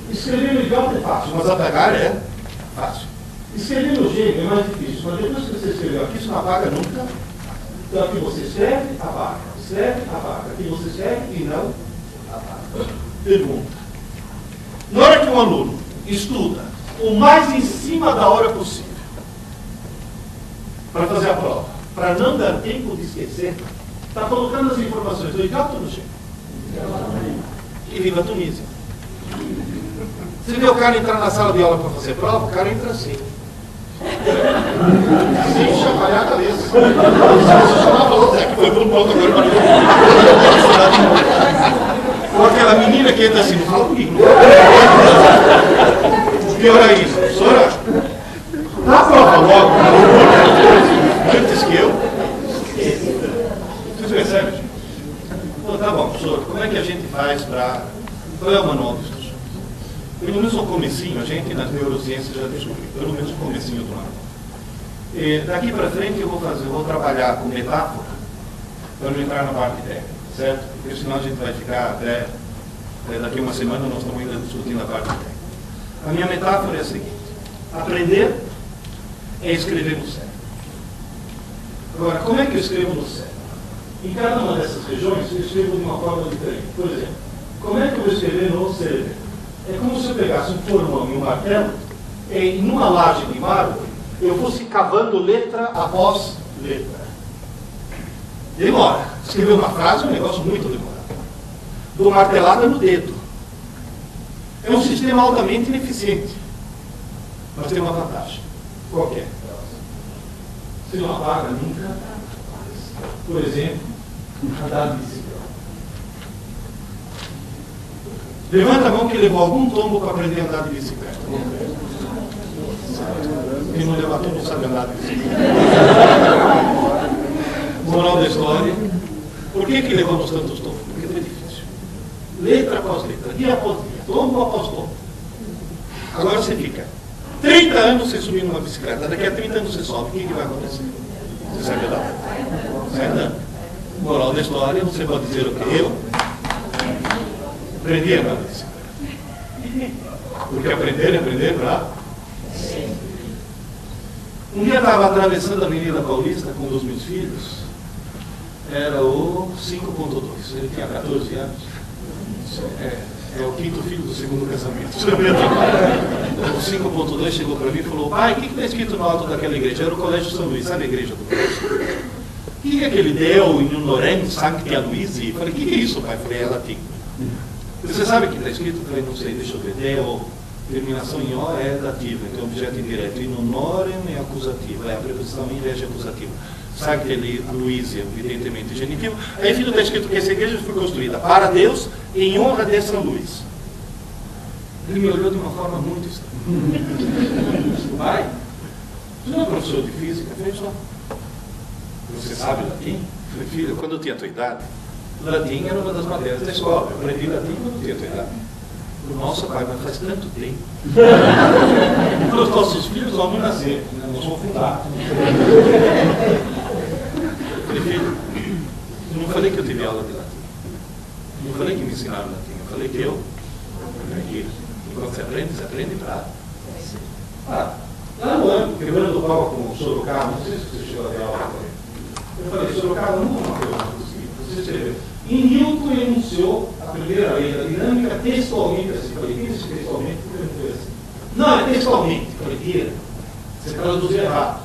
Escrever no idiota é fácil, mas apagar é fácil. Escrever no gênio é mais difícil, mas depois que você escreveu aqui, isso não apaga nunca. Então aqui você escreve, apaga. Escreve, apaga. Aqui você escreve e não apaga. Pergunta. Na hora que um aluno estuda o mais em cima da hora possível para fazer a prova, para não dar tempo de esquecer, está colocando as informações do idiota no gênio. E viva a Tunísia. Você vê o cara entrar na sala de aula para fazer prova, o cara entra assim. Sem chacoalhar a cabeça. Se você chamar falou, Zé, que foi pelo ponto agora. Ou aquela menina que entra assim, não fala comigo. Pior ainda, professora, dá a prova logo. Antes que eu. Vocês percebem, gente? Pô, tá bom, professor, como é que a gente faz para... Qual é o manual de instrução? Pelo menos o comecinho, a gente nas neurociências já descobriu, pelo menos o comecinho do manual. E daqui para frente eu vou trabalhar com metáfora para não entrar na parte técnica, certo? Porque senão a gente vai ficar até daqui a uma semana nós estamos ainda discutindo a parte técnica. A minha metáfora é a seguinte: aprender é escrever no cérebro. Agora, como é que eu escrevo no cérebro? Em cada uma dessas regiões eu escrevo de uma forma diferente. Por exemplo, como é que eu vou escrever no cérebro? É como se eu pegasse um formão e um martelo, e em uma laje de mármore, eu fosse cavando letra após letra. Demora. Escrever uma frase é um negócio muito demorado. Dou martelada no dedo. É um sistema altamente ineficiente. Mas tem uma vantagem. Qual que é? Você não apaga nunca. Por exemplo, andar de bicicleta. Levanta a mão que levou algum tombo para aprender a andar de bicicleta. Quem não levantou não sabe andar de bicicleta. Moral da história. Por que levamos tantos tombos? Porque foi difícil. Letra após letra, dia após dia, tombo após tombo. Agora você fica 30 anos sem subir numa bicicleta, daqui a 30 anos você sobe, o que vai acontecer? Você sai andando? Sai andando. Moral da história, você pode dizer o que? Eu aprendi a andar de bicicleta. Porque aprender é aprender para... Um dia eu estava atravessando a Avenida Paulista com um dos meus filhos, era o 5.2, ele tinha 14 anos. É o quinto filho do segundo casamento. O 5.2 chegou para mim e falou: pai, o que está escrito no alto daquela igreja? Era o Colégio São Luís, sabe a igreja do Colégio? O que é aquele Deo in honorem Sancti Aloisi? Eu falei: o que é isso, pai? Eu falei: é latim. Você sabe o que está escrito? Eu falei: não sei, deixa eu ver. Deo, terminação em O é dativa, então objeto indireto. In honorem é acusativo, é a preposição em vez de acusativa. Sancte Luizia, evidentemente genitivo. Aí filho está escrito que essa igreja foi construída para Deus em honra dessa luz. Ele me olhou de uma forma muito estranha. Pai, você não é professor de física? Eu falei, só. Você sabe latim? Eu falei, filho, quando eu tinha a tua idade, latim era uma das matérias da escola. Eu aprendi latim quando eu tinha a tua idade. Nossa, pai, mas faz tanto tempo. Os nossos filhos vão nascer, nós vamos fundar. Eu falei, filho, eu não falei que eu tive aula de latim. Eu não falei que me ensinaram latim. Eu falei que eu aprendi. Quando você aprende para. Lá no ano, quebrando o pau com o Sorocaba, não sei se você chegou a ter aula com ele. Eu falei, Sorocaba não é uma coisa possível. Você escreveu. E Newton enunciou a primeira lei da dinâmica textualmente assim. Eu falei, quem disse textualmente? Porque não foi assim. Não, é textualmente. Eu falei, tira. Você traduziu errado.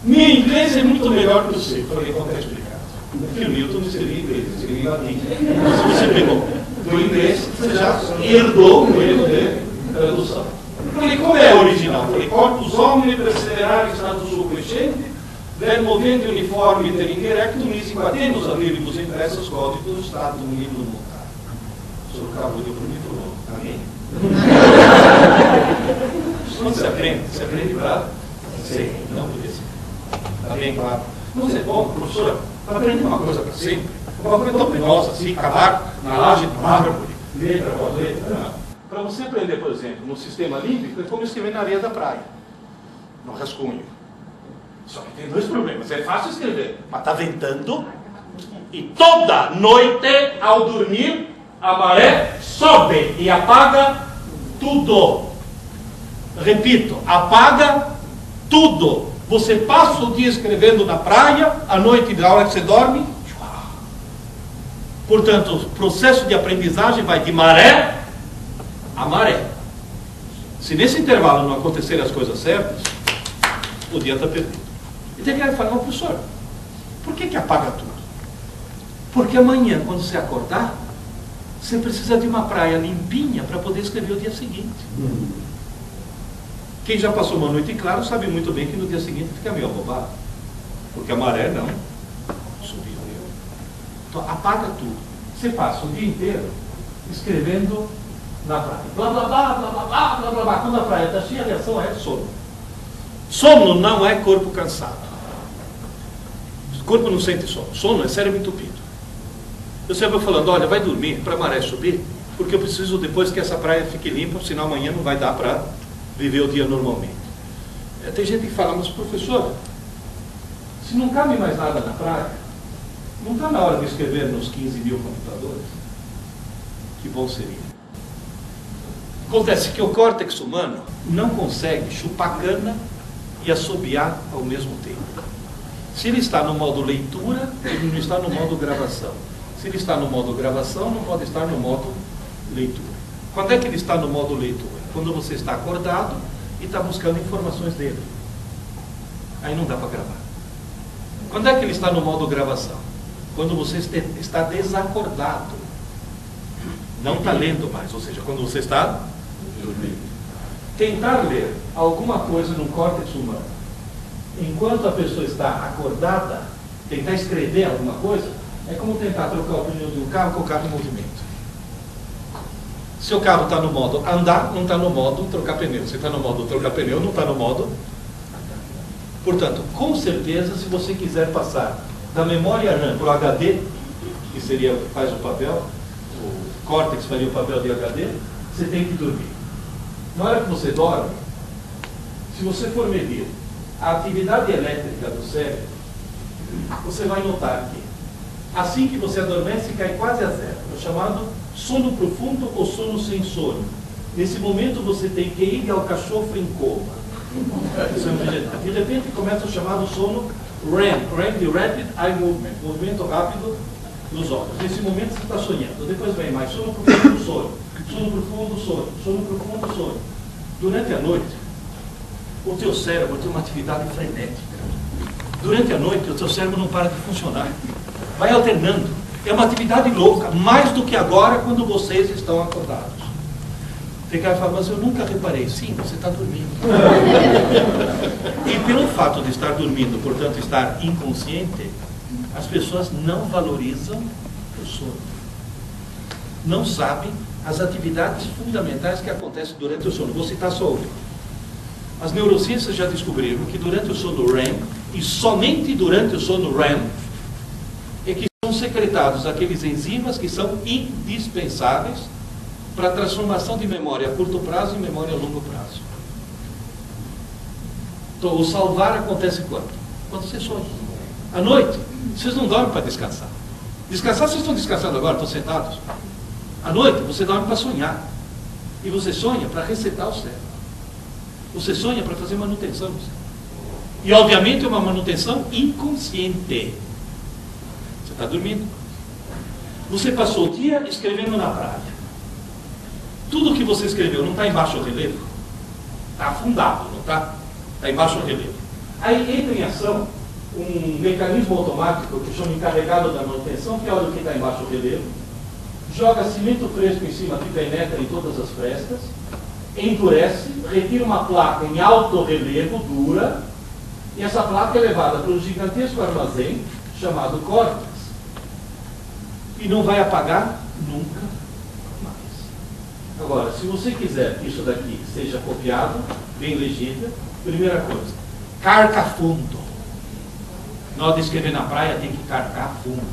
Meu inglês é muito melhor que o seu. Eu falei, como está explicado? Porque o Newton não escrevia em inglês, ele escrevia em latim. Se você pegou do inglês, você já herdou o erro de tradução. Eu falei, como é a original? Eu falei, corpus omni perseverare status suo crescente, ver movente uniforme ter indirectum, nisi quatenus aviribus impressos coditus statum librum mutare. Sorocaba o livro muito longo. Amém? Quando você aprende para ser, não por isso. Está bem claro. Não sei, bom, professora, para aprender uma coisa para sempre, uma coisa tão penosa assim, cavar na laje de mármore, letra por letra. Para você aprender, por exemplo, no sistema límbico, é como escrever na areia da praia, no rascunho. Só que tem dois problemas. É fácil escrever, mas está ventando e toda noite, ao dormir, a maré sobe e apaga tudo. Repito, apaga tudo. Você passa o dia escrevendo na praia, à noite, na hora que você dorme. Portanto, o processo de aprendizagem vai de maré a maré. Se nesse intervalo não acontecerem as coisas certas, o dia está perdido. E tem que falar, professor, por que apaga tudo? Porque amanhã, quando você acordar, você precisa de uma praia limpinha para poder escrever o dia seguinte. Quem já passou uma noite em claro sabe muito bem que no dia seguinte fica meio roubado. Porque a maré não subiu. Então apaga tudo. Você passa o dia inteiro escrevendo na praia. Blá, blá, blá, blá, blá, blá, blá, blá, blá. Quando a praia está cheia, a reação é sono. Sono não é corpo cansado. O corpo não sente sono. Sono é cérebro entupido. Eu sempre vou falando, olha, vai dormir para a maré subir, porque eu preciso depois que essa praia fique limpa, senão amanhã não vai dar para viver o dia normalmente. Tem gente que fala, mas professor, se não cabe mais nada na praia, não está na hora de escrever nos 15 mil computadores? Que bom seria. Acontece que o córtex humano não consegue chupar cana e assobiar ao mesmo tempo. Se ele está no modo leitura, ele não está no modo gravação. Se ele está no modo gravação, não pode estar no modo leitura. Quando é que ele está no modo leitura? Quando você está acordado e está buscando informações dele. Aí não dá para gravar. Quando é que ele está no modo gravação? Quando você está desacordado. Não está lendo mais, ou seja, quando você está dormindo. Tentar ler alguma coisa no córtex humano, enquanto a pessoa está acordada, tentar escrever alguma coisa, é como tentar trocar o pneu de um carro com o carro em movimento. Se o carro está no modo andar, não está no modo trocar pneu. Se está no modo trocar pneu, não está no modo andar. Portanto, com certeza, se você quiser passar da memória RAM para o HD, que seria, faz o papel, o córtex faria o papel de HD, você tem que dormir. Na hora que você dorme, se você for medir a atividade elétrica do cérebro, você vai notar que assim que você adormece, cai quase a zero. É o chamado sono profundo ou sono sem sono. Nesse momento você tem que ir ao cachorro em coma. De repente começa o chamado sono REM, REM de Rapid Eye Movement, movimento rápido dos olhos. Nesse momento você está sonhando. Depois vem mais sono profundo, sono. Sono profundo, sono. Sono profundo, sono. Durante a noite, o teu cérebro tem uma atividade frenética. Durante a noite, o teu cérebro não para de funcionar. Vai alternando. É uma atividade louca, mais do que agora quando vocês estão acordados. pegar e falar, mas eu nunca reparei. Sim, você está dormindo. E pelo fato de estar dormindo, portanto estar inconsciente, as pessoas não valorizam o sono. Não sabem as atividades fundamentais que acontecem durante o sono. Vou citar só uma. As neurociências já descobriram que durante o sono REM, e somente durante o sono REM, é que são secretados aqueles enzimas que são indispensáveis para a transformação de memória a curto prazo em memória a longo prazo. Então, o salvar acontece quando? Quando você sonha. À noite, vocês não dormem para descansar. Descansar, vocês estão descansando agora, estão sentados. À noite, você dorme para sonhar. E você sonha para resetar o cérebro. Você sonha para fazer manutenção do cérebro. E, obviamente, é uma manutenção inconsciente. Você está dormindo. Você passou o dia escrevendo na praia. Tudo que você escreveu não está em baixo relevo? Está afundado, não está? Está em baixo relevo. Aí entra em ação um mecanismo automático que chama encarregado da manutenção, que olha o que está em baixo relevo, joga cimento fresco em cima que penetra em todas as frestas, endurece, retira uma placa em alto relevo, dura, e essa placa é levada para um gigantesco armazém chamado córtex. E não vai apagar nunca mais. Agora, se você quiser que isso daqui seja copiado, bem legível, primeira coisa, carca fundo. Na hora de escrever na praia tem que carcar fundo,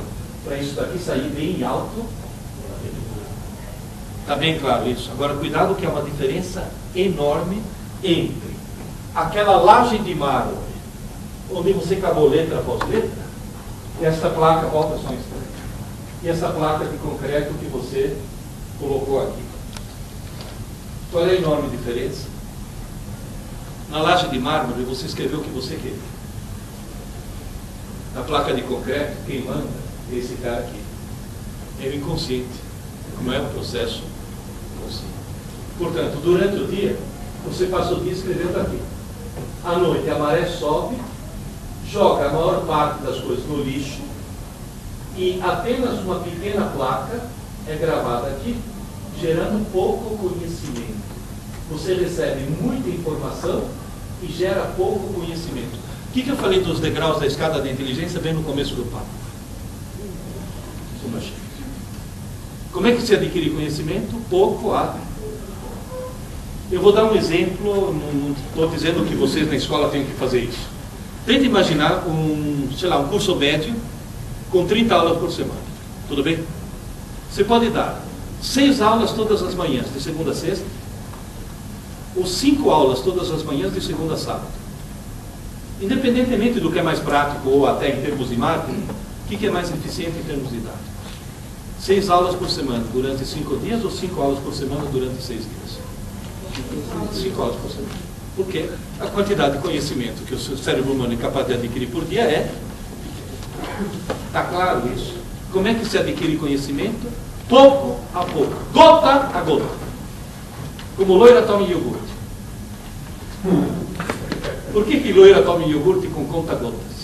para isso daqui sair bem alto. Está bem claro isso? Agora, cuidado que há uma diferença enorme entre aquela laje de mármore, onde você acabou letra após letra, e essa placa, volta só um instante, e essa placa de concreto que você colocou aqui. Qual é a enorme diferença? Na laje de mármore você escreveu o que você queria. Na placa de concreto, quem manda é esse cara aqui. É o inconsciente, não é um processo consciente. Portanto, durante o dia, você passa o dia escrevendo aqui. À noite a maré sobe, joga a maior parte das coisas no lixo, e apenas uma pequena placa é gravada aqui, gerando pouco conhecimento. Você recebe muita informação e gera pouco conhecimento. O que eu falei dos degraus da escada da inteligência bem no começo do papo? Como é que se adquire conhecimento? Pouco hábito. Eu vou dar um exemplo, não estou dizendo que vocês na escola têm que fazer isso. Tente imaginar um curso médio com 30 aulas por semana. Tudo bem? Você pode dar 6 aulas todas as manhãs, de segunda a sexta, ou 5 aulas todas as manhãs, de segunda a sábado. Independentemente do que é mais prático, ou até em termos de marketing, o que é mais eficiente em termos didáticos? 6 aulas por semana durante 5 dias, ou 5 aulas por semana durante 6 dias? 5 aulas por semana. Porque a quantidade de conhecimento que o seu cérebro humano é capaz de adquirir por dia é pequena. Está claro isso? Como é que se adquire conhecimento? Pouco a pouco, gota a gota. Como loira toma iogurte. Por que loira toma iogurte com conta-gotas?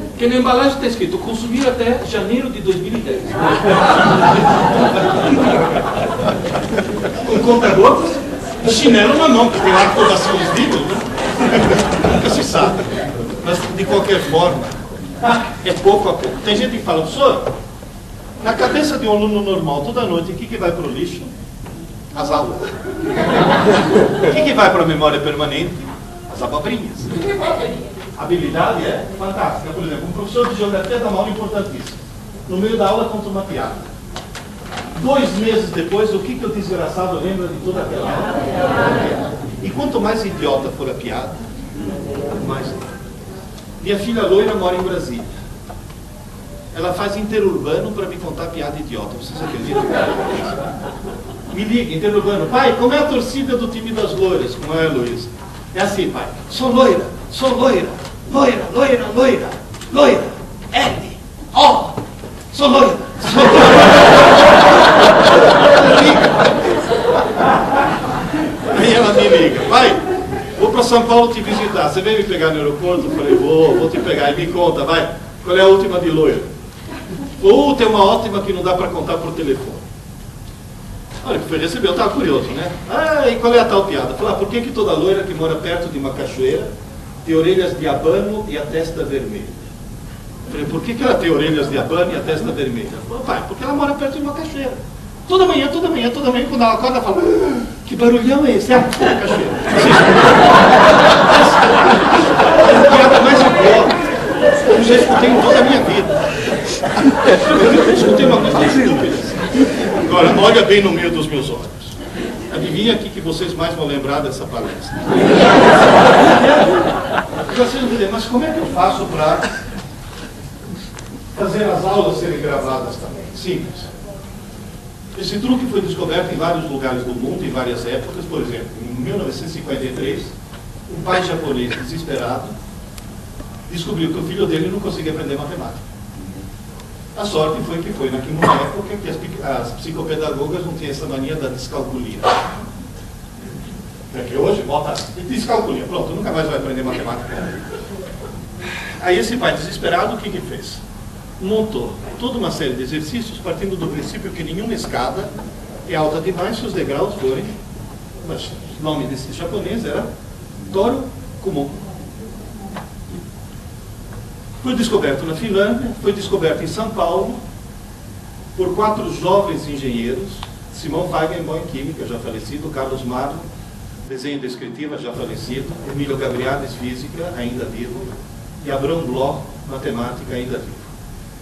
Porque na embalagem está escrito consumir até janeiro de 2010. Com conta-gotas, chinelo na mão, que tem lá todas os livros, né? Nunca se sabe. Mas de qualquer forma, é pouco a pouco. Tem gente que fala, professor, na cabeça de um aluno normal, toda noite, o que vai para o lixo? As aulas. O que vai para a memória permanente? As abobrinhas. A habilidade é fantástica. Por exemplo, um professor de geografia dá uma aula importantíssima. No meio da aula conta uma piada. 2 meses depois, o que o desgraçado lembra de toda aquela aula? E quanto mais idiota for a piada, mais. Minha filha loira mora em Brasília. Ela faz interurbano para me contar piada idiota. Vocês acreditam? Me liga, interurbano. Pai, como é a torcida do time das loiras? Como é, Luiz? É assim, pai. Sou loira, loira, loira, loira, loira. L, O. Sou loira, sou loira. Aí ela me liga. Pai, vou para São Paulo te visitar. Você vem me pegar no aeroporto? Eu falei, vou te pegar. E me conta, vai. Qual é a última de loira? Tem uma ótima que não dá para contar por telefone. Olha, que foi receber, eu estava curioso, né? Ah, e qual é a tal piada? Falei, por que toda loira que mora perto de uma cachoeira tem orelhas de abano e a testa vermelha? Falei, por que ela tem orelhas de abano e a testa vermelha? Falei, pai, porque ela mora perto de uma cachoeira. Toda manhã, quando ela acorda, ela fala, que barulhão é esse? É a cachoeira. É a piada mais idiota. Eu já escutei em toda a minha vida. Eu escutei uma coisa estúpida. Agora, olha bem no meio dos meus olhos. Adivinha aqui que vocês mais vão lembrar dessa palestra. Vocês vão dizer, mas como é que eu faço para fazer as aulas serem gravadas também? Simples. Esse truque foi descoberto em vários lugares do mundo, em várias épocas. Por exemplo, em 1953, um pai japonês desesperado descobriu que o filho dele não conseguia aprender matemática. A sorte foi que foi naquela época que as psicopedagogas não tinham essa mania da descalculia. Porque hoje, bota descalculia, pronto, nunca mais vai aprender matemática. Aí esse pai desesperado, o que fez? Montou toda uma série de exercícios partindo do princípio que nenhuma escada é alta demais se os degraus forem... Mas o nome desse japonês era Toru Kumon. Foi descoberto na Finlândia, foi descoberto em São Paulo por 4 jovens engenheiros, Simão Feigenbaum, química, já falecido, Carlos Magno, desenho descritiva, já falecido, Emílio Gabriades, física, ainda vivo, e Abraham Bloch, matemática, ainda vivo,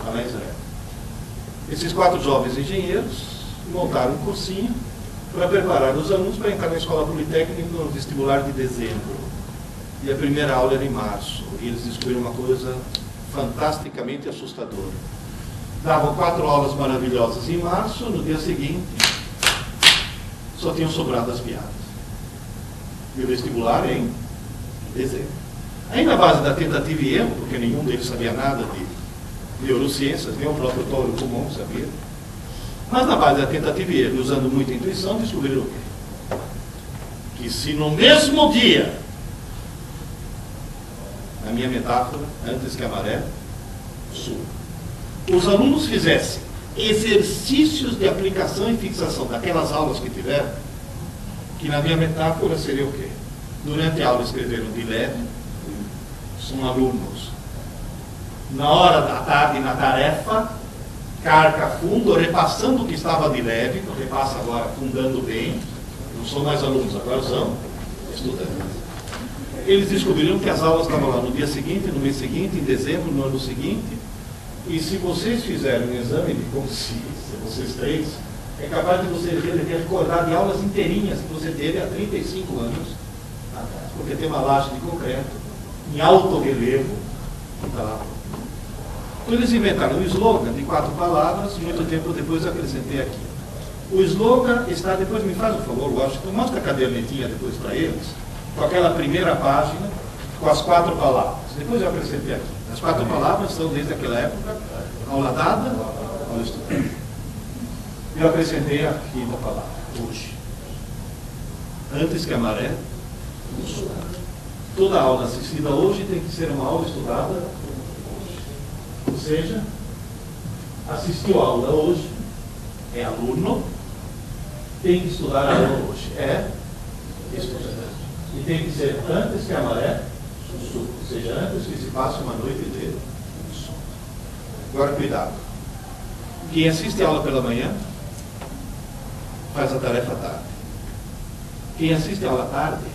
lá na Israel. Esses 4 jovens engenheiros montaram um cursinho para preparar os alunos para entrar na escola politécnica no vestibular de dezembro. E a primeira aula era em março, e eles descobriram uma coisa fantasticamente assustadora. Davam 4 aulas maravilhosas em março, no dia seguinte só tinham sobrado as piadas. E o vestibular em dezembro. Aí na base da tentativa e erro, porque nenhum deles sabia nada de neurociências, nem o próprio Toru Kumon sabia, mas na base da tentativa e erro, usando muita intuição, descobriram o quê? Que se no mesmo dia, na minha metáfora, antes que a maré suba, os alunos fizessem exercícios de aplicação e fixação daquelas aulas que tiveram, que na minha metáfora seria o quê? Durante a aula escreveram de leve, são alunos. Na hora da tarde, na tarefa, carca fundo, repassando o que estava de leve, repassa agora fundando bem, não são mais alunos, agora são estudantes. Eles descobriram que as aulas estavam lá no dia seguinte, no mês seguinte, em dezembro, no ano seguinte, e se vocês fizerem um exame de consciência, vocês 3, é capaz de você recordar de aulas inteirinhas que você teve há 35 anos atrás, porque tem uma laje de concreto, em alto relevo, que está lá. Então eles inventaram um slogan de 4 palavras, muito tempo depois eu acrescentei aqui. O slogan está, depois me faz um favor, Washington, mostra a cadernetinha depois para eles, com aquela primeira página, com as 4 palavras. Depois eu acrescentei aqui. As 4 palavras são, desde aquela época, aula dada, aula estudada. Eu acrescentei a 5ª palavra, hoje. Antes que a maré suba. Toda aula assistida hoje tem que ser uma aula estudada hoje. Ou seja, assistiu a aula hoje, é aluno, tem que estudar a aula hoje, é estudante. E tem que ser antes que a maré suba, ou seja, antes que se passe uma noite de sono. Agora, cuidado. Quem assiste a aula pela manhã, faz a tarefa à tarde. Quem assiste a aula à tarde,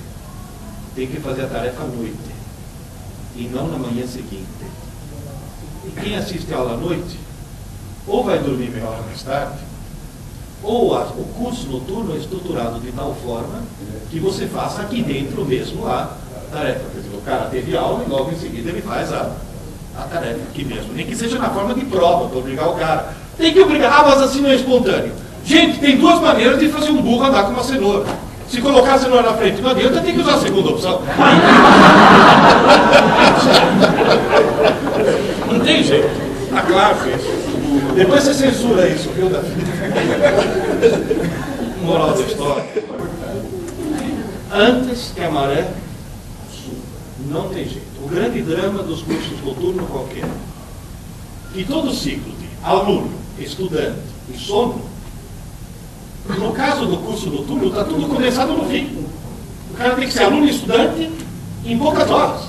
tem que fazer a tarefa à noite, e não na manhã seguinte. E quem assiste a aula à noite, ou vai dormir meia hora mais tarde, ou o curso noturno é estruturado de tal forma que você faça aqui dentro mesmo a tarefa. Quer dizer, o cara teve aula e logo em seguida ele faz a tarefa aqui mesmo. Nem que seja na forma de prova, para obrigar o cara. Tem que obrigar, mas assim não é espontâneo. Gente, tem 2 maneiras de fazer um burro andar com uma cenoura. Se colocar a cenoura na frente não adianta, tem que usar a segunda opção. Não tem jeito. Tá claro isso. Depois você censura isso, viu, Davi? Moral da história. Antes que a maré suba. Não tem jeito. O grande drama dos cursos noturnos qualquer. Que todo ciclo de aluno, estudante e sono No caso do curso noturno, está tudo condensado no fim. O cara tem que ser aluno e estudante em poucas horas.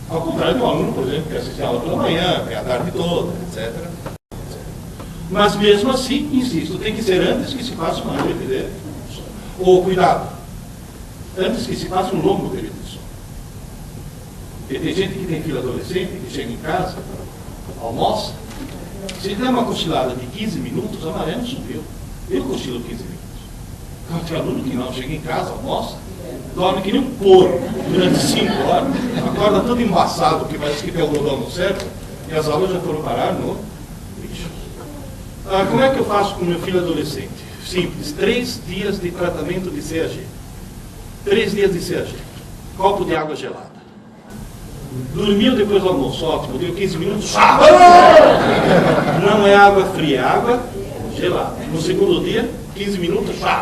Ao contrário de um aluno, por exemplo, que assiste a aula pela manhã, que é a tarde toda, etc. Mas mesmo assim, insisto, tem que ser antes que se passe uma noite de sono. Ou, cuidado, antes que se passe um longo período de sono. Porque tem gente que tem filho adolescente, que chega em casa, almoça, se der uma cochilada de 15 minutos, a maré não subiu. Eu cochilo 15 minutos. Então, tem aluno que não, chega em casa, almoça, dorme que nem um porco durante 5 horas, acorda todo embaçado, que parece que tem algodão no cérebro, e as aulas já foram parar no lixo. Como é que eu faço com meu filho adolescente? Simples, 3 dias de tratamento de CAG. 3 dias de CAG. Copo de água gelada. Dormiu depois do almoço, ótimo, deu 15 minutos, chá! Não é água fria, é água gelada. No segundo dia, 15 minutos, chá!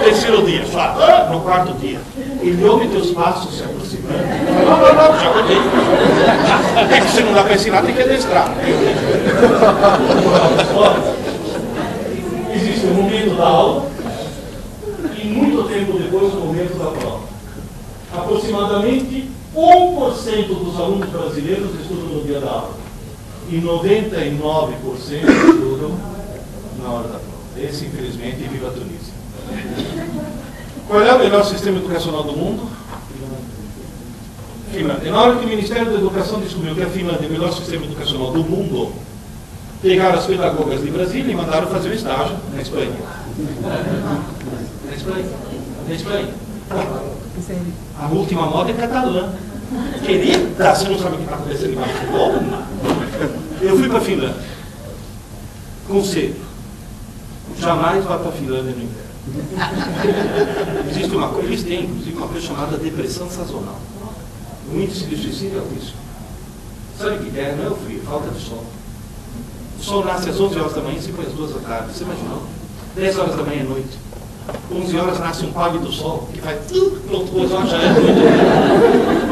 Terceiro dia, chá! No quarto dia, ele ouve teus passos se aproximando. Não, já acordei. É que se não dá para ensinar, tem que adestrar. Existe o momento da aula e muito tempo depois o momento da prova. Aproximadamente 1% dos alunos brasileiros estudam no dia da aula e 99% estudam na hora da prova. Esse, infelizmente, vive a Tunísia. Qual é o melhor sistema educacional do mundo? Finlândia. Na hora que o Ministério da Educação descobriu que a Finlândia é o melhor sistema educacional do mundo, pegaram as pedagogas de Brasília e mandaram fazer o estágio na Espanha. Na Espanha. A última moda é catalã. Querida, você não sabe o que está acontecendo embaixo do gol? Eu fui para a Finlândia. Conselho: jamais vá para a Finlândia no inverno. Existe uma coisa, eles têm inclusive uma coisa chamada depressão sazonal. O índice de suicídio é altíssimo. Sabe o que é? Não é o frio, falta de sol. O sol nasce às 11 horas da manhã e se põe às 2 da tarde. Você imaginou? 10 horas da manhã é noite. 11 horas nasce um pálido sol que vai pronto, 2 horas já é noite.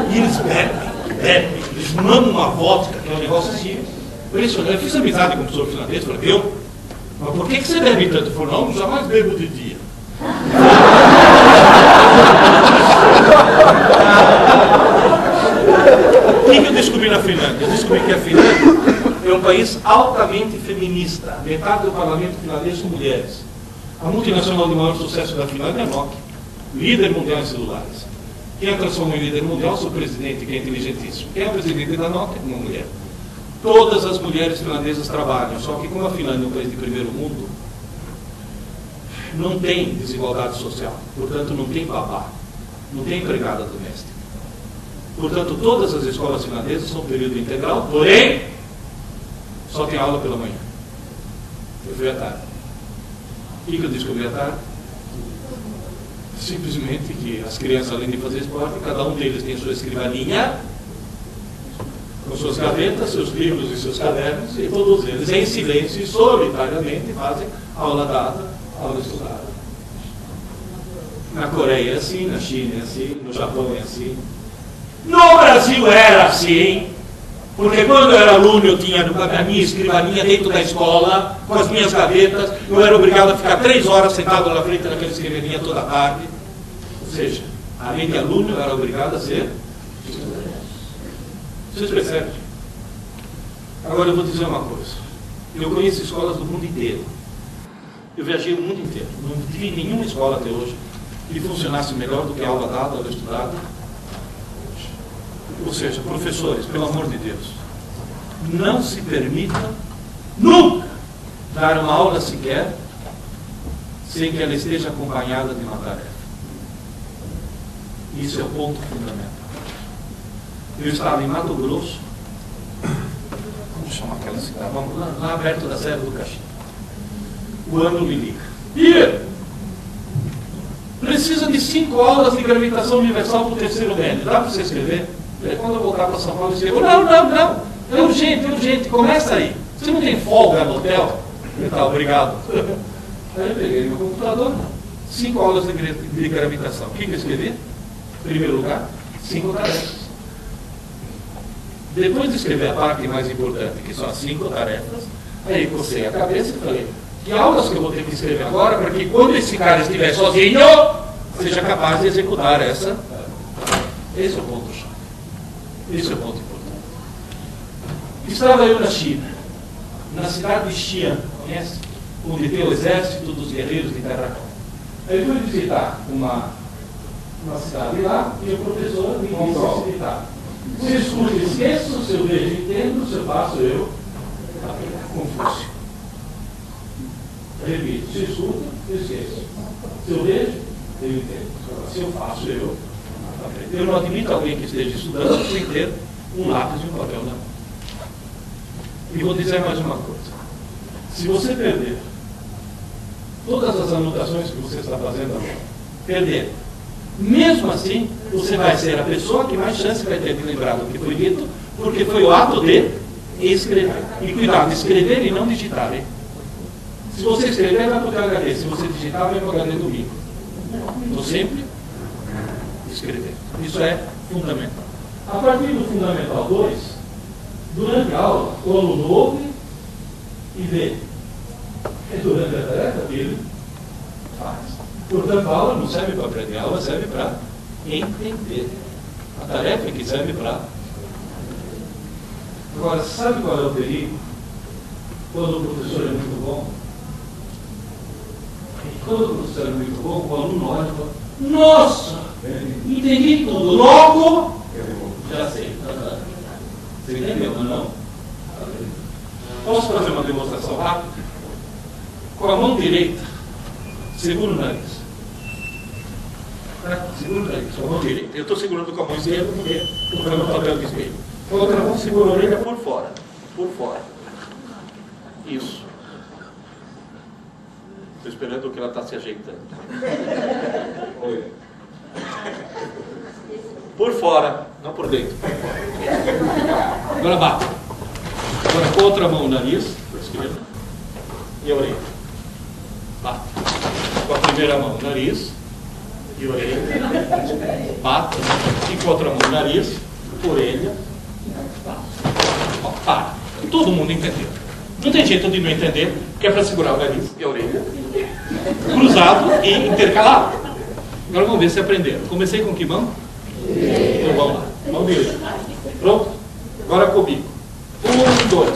E eles bebem, eles mamam uma vodka, que é um negócio assim impressionante. Eu fiz amizade com o professor finlandês, falei: viu? Mas por que você bebe tanto? Ele falou: não, jamais bebo de dia. O que eu descobri na Finlândia? Eu descobri que a Finlândia é um país altamente feminista. Metade do parlamento finlandês são mulheres. A multinacional de maior sucesso da Finlândia é a Nokia, líder mundial em celulares. Quem a transformou em líder mundial? Seu presidente, que é inteligentíssimo. Quem é o presidente da Nokia? Uma mulher. Todas as mulheres finlandesas trabalham, só que como a Finlândia é um país de primeiro mundo, não tem desigualdade social, portanto não tem babá, não tem empregada doméstica. Portanto, todas as escolas finlandesas são período integral, porém, só tem aula pela manhã. Eu fui à tarde. O que eu descobri à tarde? Simplesmente que as crianças, além de fazer esporte, cada um deles tem sua escrivaninha, com suas gavetas, seus livros e seus cadernos, e todos eles, em silêncio e solitariamente, fazem aula dada, aula estudada. Na Coreia é assim, na China é assim, no Japão é assim. No Brasil era assim, porque quando eu era aluno eu tinha a minha escrivaninha dentro da escola, com as minhas gavetas, eu era obrigado a ficar 3 horas sentado na frente daquela escrivaninha toda a tarde. Ou seja, além de aluno eu era obrigado a ser estudante. Vocês percebem? Agora eu vou dizer uma coisa. Eu conheço escolas do mundo inteiro. Eu viajei o mundo inteiro. Não tive nenhuma escola até hoje que funcionasse melhor do que a aula dada, aula estudada. Ou seja, professores, pelo amor de Deus, não se permita nunca dar uma aula sequer sem que ela esteja acompanhada de uma tarefa. Isso é o ponto fundamental. Eu estava em Mato Grosso, como chama aquela cidade? Vamos lá perto da Serra do Caxi. O ano me liga: Bia, precisa de 5 aulas de gravitação universal para o terceiro médio. Dá para você escrever? Quando eu voltar para São Paulo, eu escrevo: não, é urgente, começa aí. Você não tem folga no hotel? Tá, obrigado. Aí eu peguei meu computador, 5 aulas de gravitação. O que eu escrevi? Em primeiro lugar, 5 tarefas. Depois de escrever a parte mais importante, que são as 5 tarefas, aí cocei a cabeça e falei: Que aulas que eu vou ter que escrever agora para que quando esse cara estiver sozinho, seja capaz de executar essa? Esse é o ponto-chave. Esse é o ponto importante. Estava eu na China, na cidade de Xi'an, conhece? Onde tem o exército dos guerreiros de terra. Aí fui visitar uma cidade lá e o professor me disse o seguinte: se eu escuto, esqueço, se eu vejo, entendo, se eu faço, eu Confúcio. Repito, se eu escuto, eu esqueço. Se eu vejo, eu entendo. Se eu faço, eu aprendo. Eu não admito alguém que esteja estudando sem ter um lápis e um papel na mão. E vou dizer mais uma coisa. Se você perder todas as anotações que você está fazendo agora, perder, mesmo assim, você vai ser a pessoa que mais chance vai ter de lembrar do que foi dito, porque foi o ato de escrever. E cuidado, escrever e não digitar, hein? Se você escrever, vai para o teu HD. Se você digitar, vai para o HD do livro. Então, sempre escrever. Isso é fundamental. A partir do Fundamental 2, durante a aula, o aluno ouve e vê. E durante a tarefa, ele faz. Portanto, a aula não serve para aprender, a aula serve para entender. A tarefa é que serve para... Agora, sabe qual é o perigo? Quando o professor é muito bom? Quando o professor é muito bom, o aluno olha e fala: nossa, entendi tudo, logo já sei. Você entendeu ou não? Posso fazer uma demonstração rápida? Com a mão direita, segura o nariz. Segura o nariz, com a mão direita. Eu estou segurando com a mão esquerda porque estou fazendo o papel de espelho. Com a outra mão, segura a orelha por fora. Por fora. Isso. Estou esperando que ela está se ajeitando. Oi. Por fora, não por dentro. Agora bate. Agora com a outra mão o nariz, por esquerda, e a orelha. Bate. Com a primeira mão o nariz e a orelha. Bate. E com a outra mão o nariz, orelha. Bate. Ó, para. Todo mundo entendeu. Não tem jeito de não entender, que é para segurar o nariz e a orelha, cruzado e intercalado. Agora vamos ver se aprenderam. Comecei com que mão? Então vamos lá. Mão direita. Pronto? Agora comigo. 1, 2.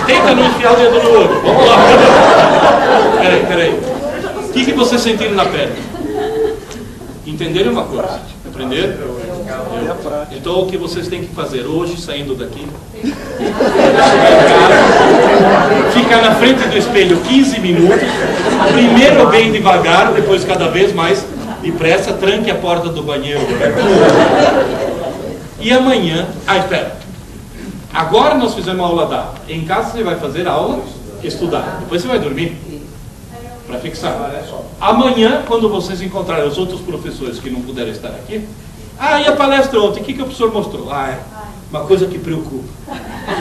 Tenta não enfiar o dedo no olho. Vamos lá. Peraí. O que vocês sentiram na perna? Entenderam uma coisa? Aprenderam? Então o que vocês têm que fazer hoje, saindo daqui, ficar na frente do espelho 15 minutos, primeiro bem devagar, depois cada vez mais depressa, tranque a porta do banheiro. E amanhã, espera, agora nós fizemos a aula da aula. Em casa você vai fazer a aula, estudar, depois você vai dormir, para fixar. Amanhã, quando vocês encontrarem os outros professores que não puderam estar aqui, e a palestra ontem, o que o professor mostrou? É uma coisa que preocupa.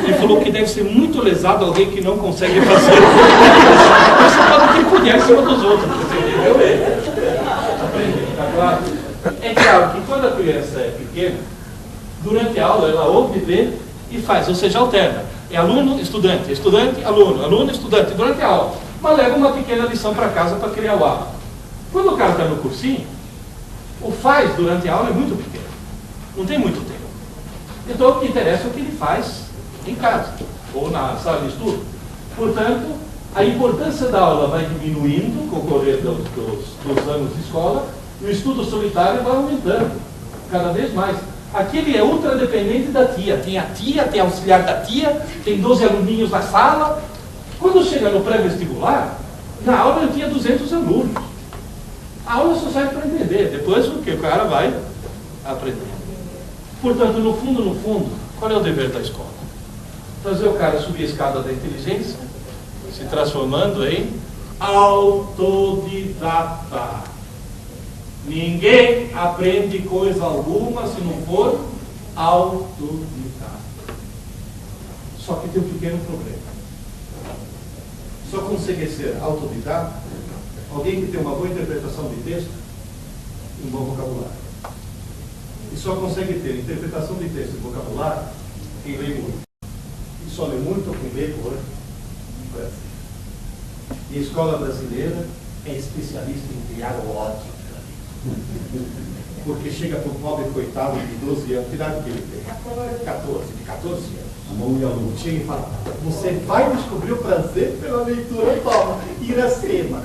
Ele falou que deve ser muito lesado alguém que não consegue fazer. Você pode tripudiar em cima dos outros. Você entendeu? Aprender, tá claro? É claro que quando a criança é pequena, durante a aula ela ouve, vê e faz, ou seja, alterna. É aluno, estudante, estudante, aluno, aluno, estudante, durante a aula. Mas leva uma pequena lição para casa para criar o hábito. Quando o cara está no cursinho, o faz durante a aula é muito pequeno. Não tem muito tempo. Então o que interessa é o que ele faz em casa, ou na sala de estudo. Portanto, a importância da aula vai diminuindo com o correr dos anos de escola, e o estudo solitário vai aumentando cada vez mais. Aqui ele é ultra dependente da tia. Tem a tia, tem auxiliar da tia, tem 12 aluninhos na sala. Quando chega no pré-vestibular, na aula eu tinha 200 alunos. A aula só serve para entender, depois o que o cara vai aprender. Portanto, no fundo, qual é o dever da escola? Fazer o cara subir a escada da inteligência, se transformando em autodidata. Ninguém aprende coisa alguma se não for autodidata. Só que tem um pequeno problema. Só consegue ser autodidata alguém que tem uma boa interpretação de texto e um bom vocabulário. E só consegue ter interpretação de texto e vocabulário quem lê muito. E só lê muito com letra hoje? Brasil. E a escola brasileira é especialista em criar ódio. Porque chega para o pobre coitado de 12 anos, que idade que ele tem? 14 anos. A mão e a luz. Chega e fala, você vai descobrir o prazer pela leitura, toma, Iracema.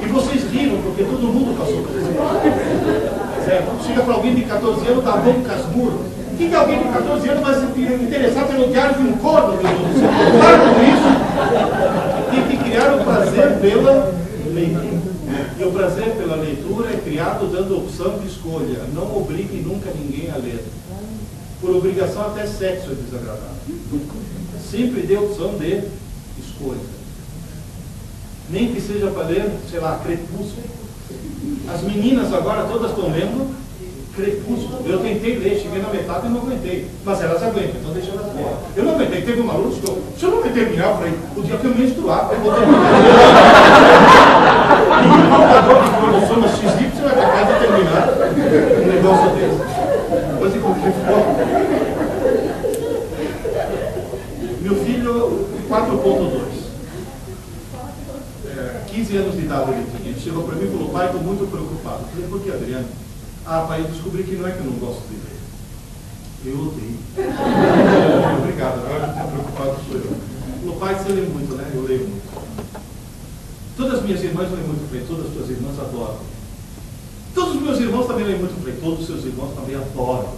E vocês riram, porque todo mundo passou por isso. Certo? Chega para alguém de 14 anos, dá bom casmurro. O que alguém de 14 anos vai se interessar pelo diário de um corno, meu Deus do céu? Para com isso. Tem que criar o prazer pela leitura. E o prazer pela leitura é criado dando opção de escolha. Não obrigue nunca ninguém a ler. Por obrigação, até sexo é desagradável. Sempre dê opção de escolha. Nem que seja para ler, sei lá, Crepúsculo. As meninas agora todas estão lendo Crepúsculo. Eu tentei ler, cheguei na metade e não aguentei. Mas elas aguentam, então deixa elas ler. Eu não aguentei, teve uma luta, se eu não me terminar, eu falei, o dia que eu menstruar, eu vou terminar. E o computador de produção X-Lip, você vai capaz de terminar um negócio desse. Coisa que ficou. Meu filho, 4.2. 15 anos de idade ele tinha. Ele chegou para mim e falou, pai, estou muito preocupado. Eu falei, por que, Adriano? Ah, pai, eu descobri que não é que eu não gosto de ler. Eu odeio. Obrigado, agora que está preocupado sou eu. Falou, pai, você lê muito, né? Eu leio muito. Todas as minhas irmãs leem muito bem, todas as tuas irmãs adoram. Todos os meus irmãos também leem muito bem, todos os seus irmãos também adoram.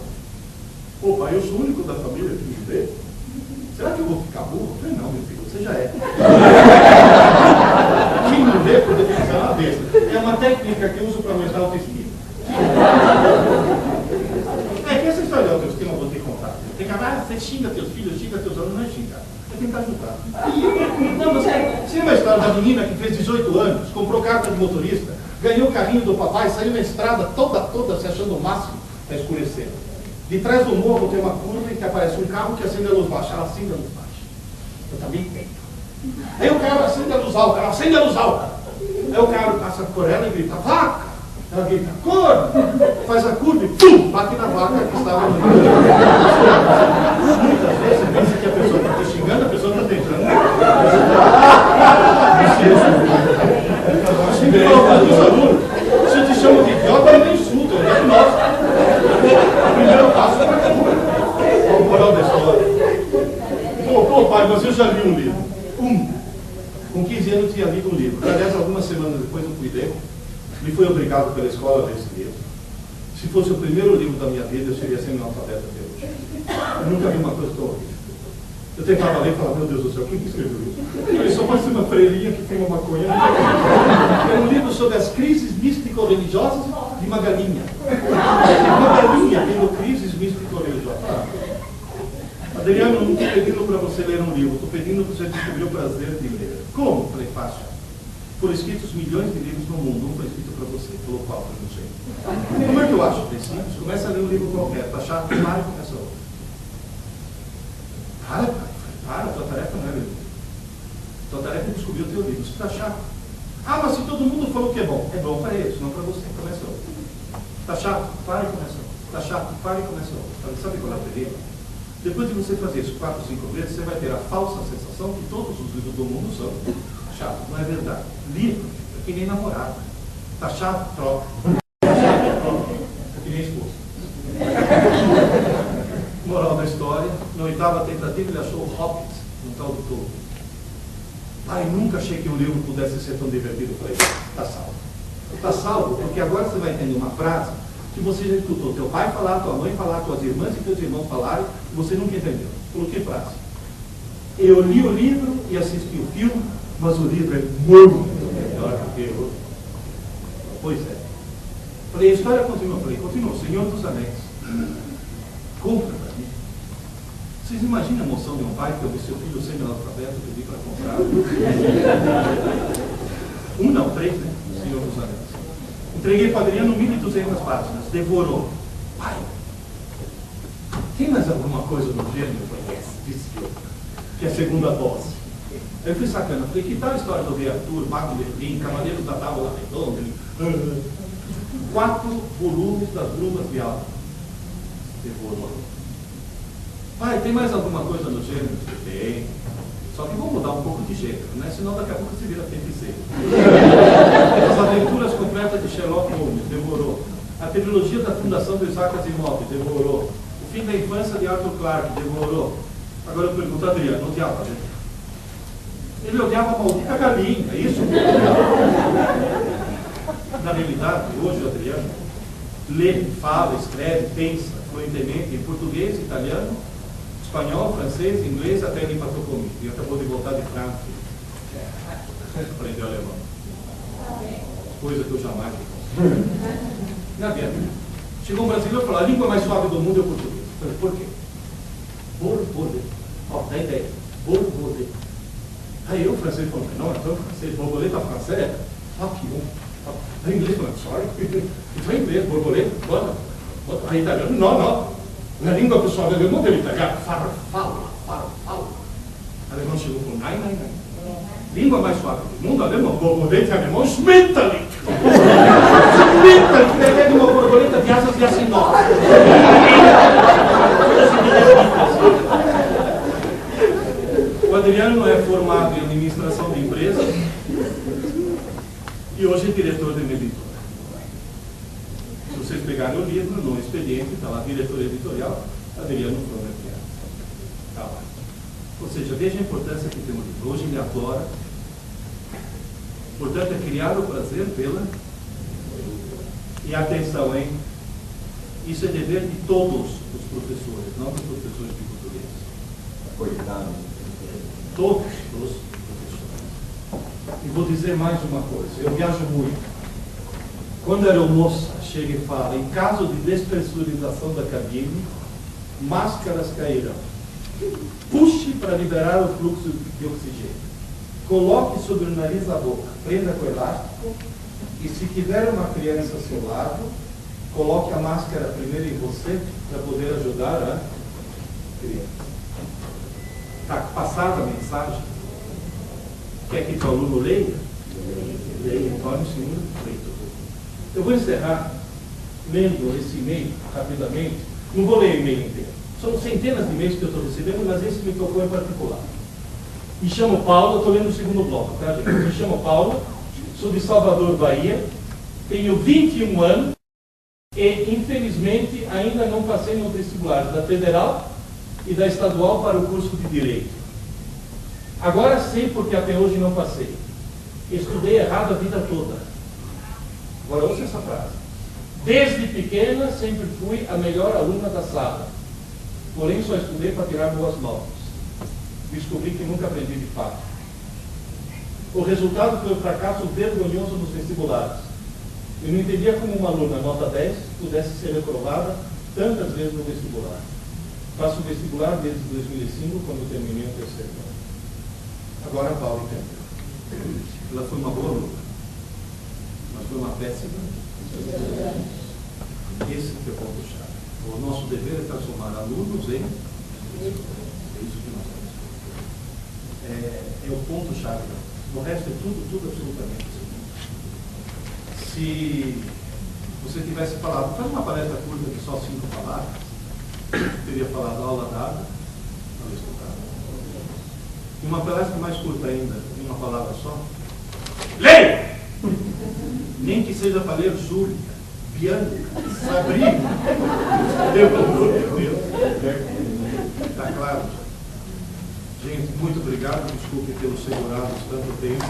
Pô, pai, eu sou o único da família que lê. Será que eu vou ficar burro? Eu falei, não, meu filho, você já é. Quem não lê, por definição, é uma besta. É uma técnica que eu uso para aumentar a autoestima. É que essa história de autoestima eu vou ter que contar. Tem que falar, você xinga teus filhos, xinga teus alunos, não é xingar. É tentar ajudar. Não, mas você lembra a história da menina que fez 18 anos, comprou carta de motorista, ganhou o carrinho do papai, saiu na estrada toda se achando o máximo para escurecer. De trás do morro tem uma curva em que aparece um carro que acende a luz baixa. Ela acende a luz baixa. Eu também tenho. Aí o carro acende a luz alta. Ela acende a luz alta. Aí o carro passa por ela e grita, vaca! Ela grita, corno! Faz a curva e pum! Bate na vaca que estava no meio. Muitas vezes você pensa que a pessoa está te xingando, a pessoa está tentando. Se eu te chamo de idiota, eu nem insulto, eu diagnóstico. O primeiro passo é para a moral da história. Pô, pai, mas eu já li um livro. Com 15 anos eu tinha lido um livro. Aliás, algumas semanas depois eu fui ler. Me fui obrigado pela escola a ler esse livro. Se fosse o primeiro livro da minha vida, eu seria semi-analfabeto até hoje. Eu nunca vi uma coisa tão horrível. Eu tentava ler e falava, meu Deus do céu, quem que escreveu isso? Ele só pode ser uma freirinha que tem uma maconha. É um livro sobre as crises místico-religiosas de uma galinha. Uma galinha tendo crises místico-religiosas. Adriano, não estou pedindo para você ler um livro, estou pedindo para você descobrir o prazer de ler. Como? Falei, fácil. Foram escritos milhões de livros no mundo, um foi escrito para você, pelo qual eu não sei. Como é que eu acho? É simples, começa a ler um livro qualquer, tá chato, para e começa outro. Para, tua tarefa não é ler. Tua tarefa é descobrir o teu livro, se está chato. Ah, mas se todo mundo falou que é bom para eles, não para você, começa outro. Está chato, para e começa outro. Está chato, para e começa outro. Sabe qual é o perigo? Depois de você fazer isso 4, 5 vezes, você vai ter a falsa sensação que todos os livros do mundo são chato. Não é verdade. Livro é que nem namorado. Tá chato? Troca. Tá chato? Troca. É que nem esposa. Moral da história, na 8ª tentativa ele achou o Hobbit, um tal do Tolkien. Ai, nunca achei que um livro pudesse ser tão divertido. Eu falei, tá salvo. Tá salvo porque agora você vai tendo uma frase que você já escutou teu pai falar, tua mãe falar, tuas irmãs e teus irmãos falarem, e você nunca entendeu. Falou, que frase? Eu li o livro e assisti o filme, mas o livro é muito melhor do que o... Pois é. Falei, a história continua. Falei, continua. Senhor dos Anéis. Compra para mim. Vocês imaginam a emoção de um pai que eu vi seu filho semi-analfabeto pedir para comprar? 1 não, 3, né? Senhor dos Anéis. Entreguei para Adriano 1.200 páginas. Devorou. Pai, tem mais alguma coisa no gênero? Eu falei, disse que é a segunda dose. Aí eu fui sacana. Falei, que tal a história do Rei Arthur, Mago Merlin, Cavaleiros da Tábua Redonda? 4 volumes das Brumas de Alba. Devorou. Pai, tem mais alguma coisa no gênero? Tem. Só que vamos mudar um pouco de gênero, né? Senão daqui a pouco se vira feiticeiro. As aventuras completas de Sherlock Holmes, demorou. A trilogia da fundação do Isaac Asimov, demorou. O fim da infância de Arthur Clarke, demorou. Agora eu pergunto, Adriano, odiava, né? Ele odiava a maldita galinha, é isso que ele odiava. Na realidade, hoje o Adriano lê, fala, escreve, pensa fluentemente em português, italiano, espanhol, francês, inglês, até ele empatou comigo. E acabou de voltar de Frankfurt. Aprendeu alemão. Coisa que eu jamais fiz. Não adianta. Chegou um brasileiro e falou, a língua mais suave do mundo é o português. Eu falei, por quê? Borboleta. Ó, dá ideia. Borboleta. Aí o francês falou, não, então francês, borboleta francês? Fuck you. Aí inglês falou, sorry. Então em inglês, borboleta, bota. Aí italiano, não. Na língua pessoal do alemão dele italiano, farfalla. Alemão chegou e falou, nein. Língua mais suave do mundo, alemão, borboleta em alemão, Schmetterling. Schmetterling, que é de uma borboleta de asas de acinose. O Adriano não é formado em administração de empresas e hoje é diretor de uma editora. Se vocês pegarem o livro, no expediente, está lá, diretor editorial, Adriano Fromer. Tá lá. Ou seja, veja a importância que tem o livro. Hoje ele adora. Portanto, é criar o prazer pela. E atenção, hein? Isso é dever de todos os professores, não dos professores de português. Coitado. Todos os professores. E vou dizer mais uma coisa. Eu viajo muito. Quando a aeromoça chega e fala, em caso de despressurização da cabine, máscaras cairão. Puxe para liberar o fluxo de oxigênio. Coloque sobre o nariz a boca, prenda com elástico e se tiver uma criança ao seu lado, coloque a máscara primeiro em você para poder ajudar a criança. Está passada a mensagem? Quer que o aluno leia? Leia, torne-se um leitor. Eu vou encerrar lendo esse e-mail rapidamente. Não vou ler o e-mail inteiro. São centenas de e-mails que eu estou recebendo, mas esse me tocou em particular. Me chamo Paulo, estou lendo o segundo bloco, tá, gente? Me chamo Paulo, sou de Salvador, Bahia, tenho 21 anos e, infelizmente, ainda não passei no vestibular da Federal e da Estadual para o curso de Direito. Agora sei porque até hoje não passei. Estudei errado a vida toda. Agora ouça essa frase. Desde pequena sempre fui a melhor aluna da sala. Porém só estudei para tirar boas notas. Descobri que nunca aprendi de fato. O resultado foi um fracasso vergonhoso nos vestibulares. Eu não entendia como uma aluna nota 10 pudesse ser reprovada tantas vezes no vestibular. Faço vestibular desde 2005, quando terminei o terceiro ano. Agora a Paula entendeu. Ela foi uma boa aluna, mas foi uma péssima. Esse que é o ponto-chave. O nosso dever é transformar alunos em... É isso que nós temos. É o ponto-chave. O resto é tudo absolutamente assim. Se você tivesse falado, faz uma palestra curta de só 5 palavras, eu teria falado aula dada, aula estudada. E uma palestra mais curta ainda, em uma palavra só, leia! Nem que seja para ler Júlia, Bianca, Sabrina. Pelo amor de Deus. Está claro? Gente, muito obrigado. Desculpe pelos segurados tanto tempo.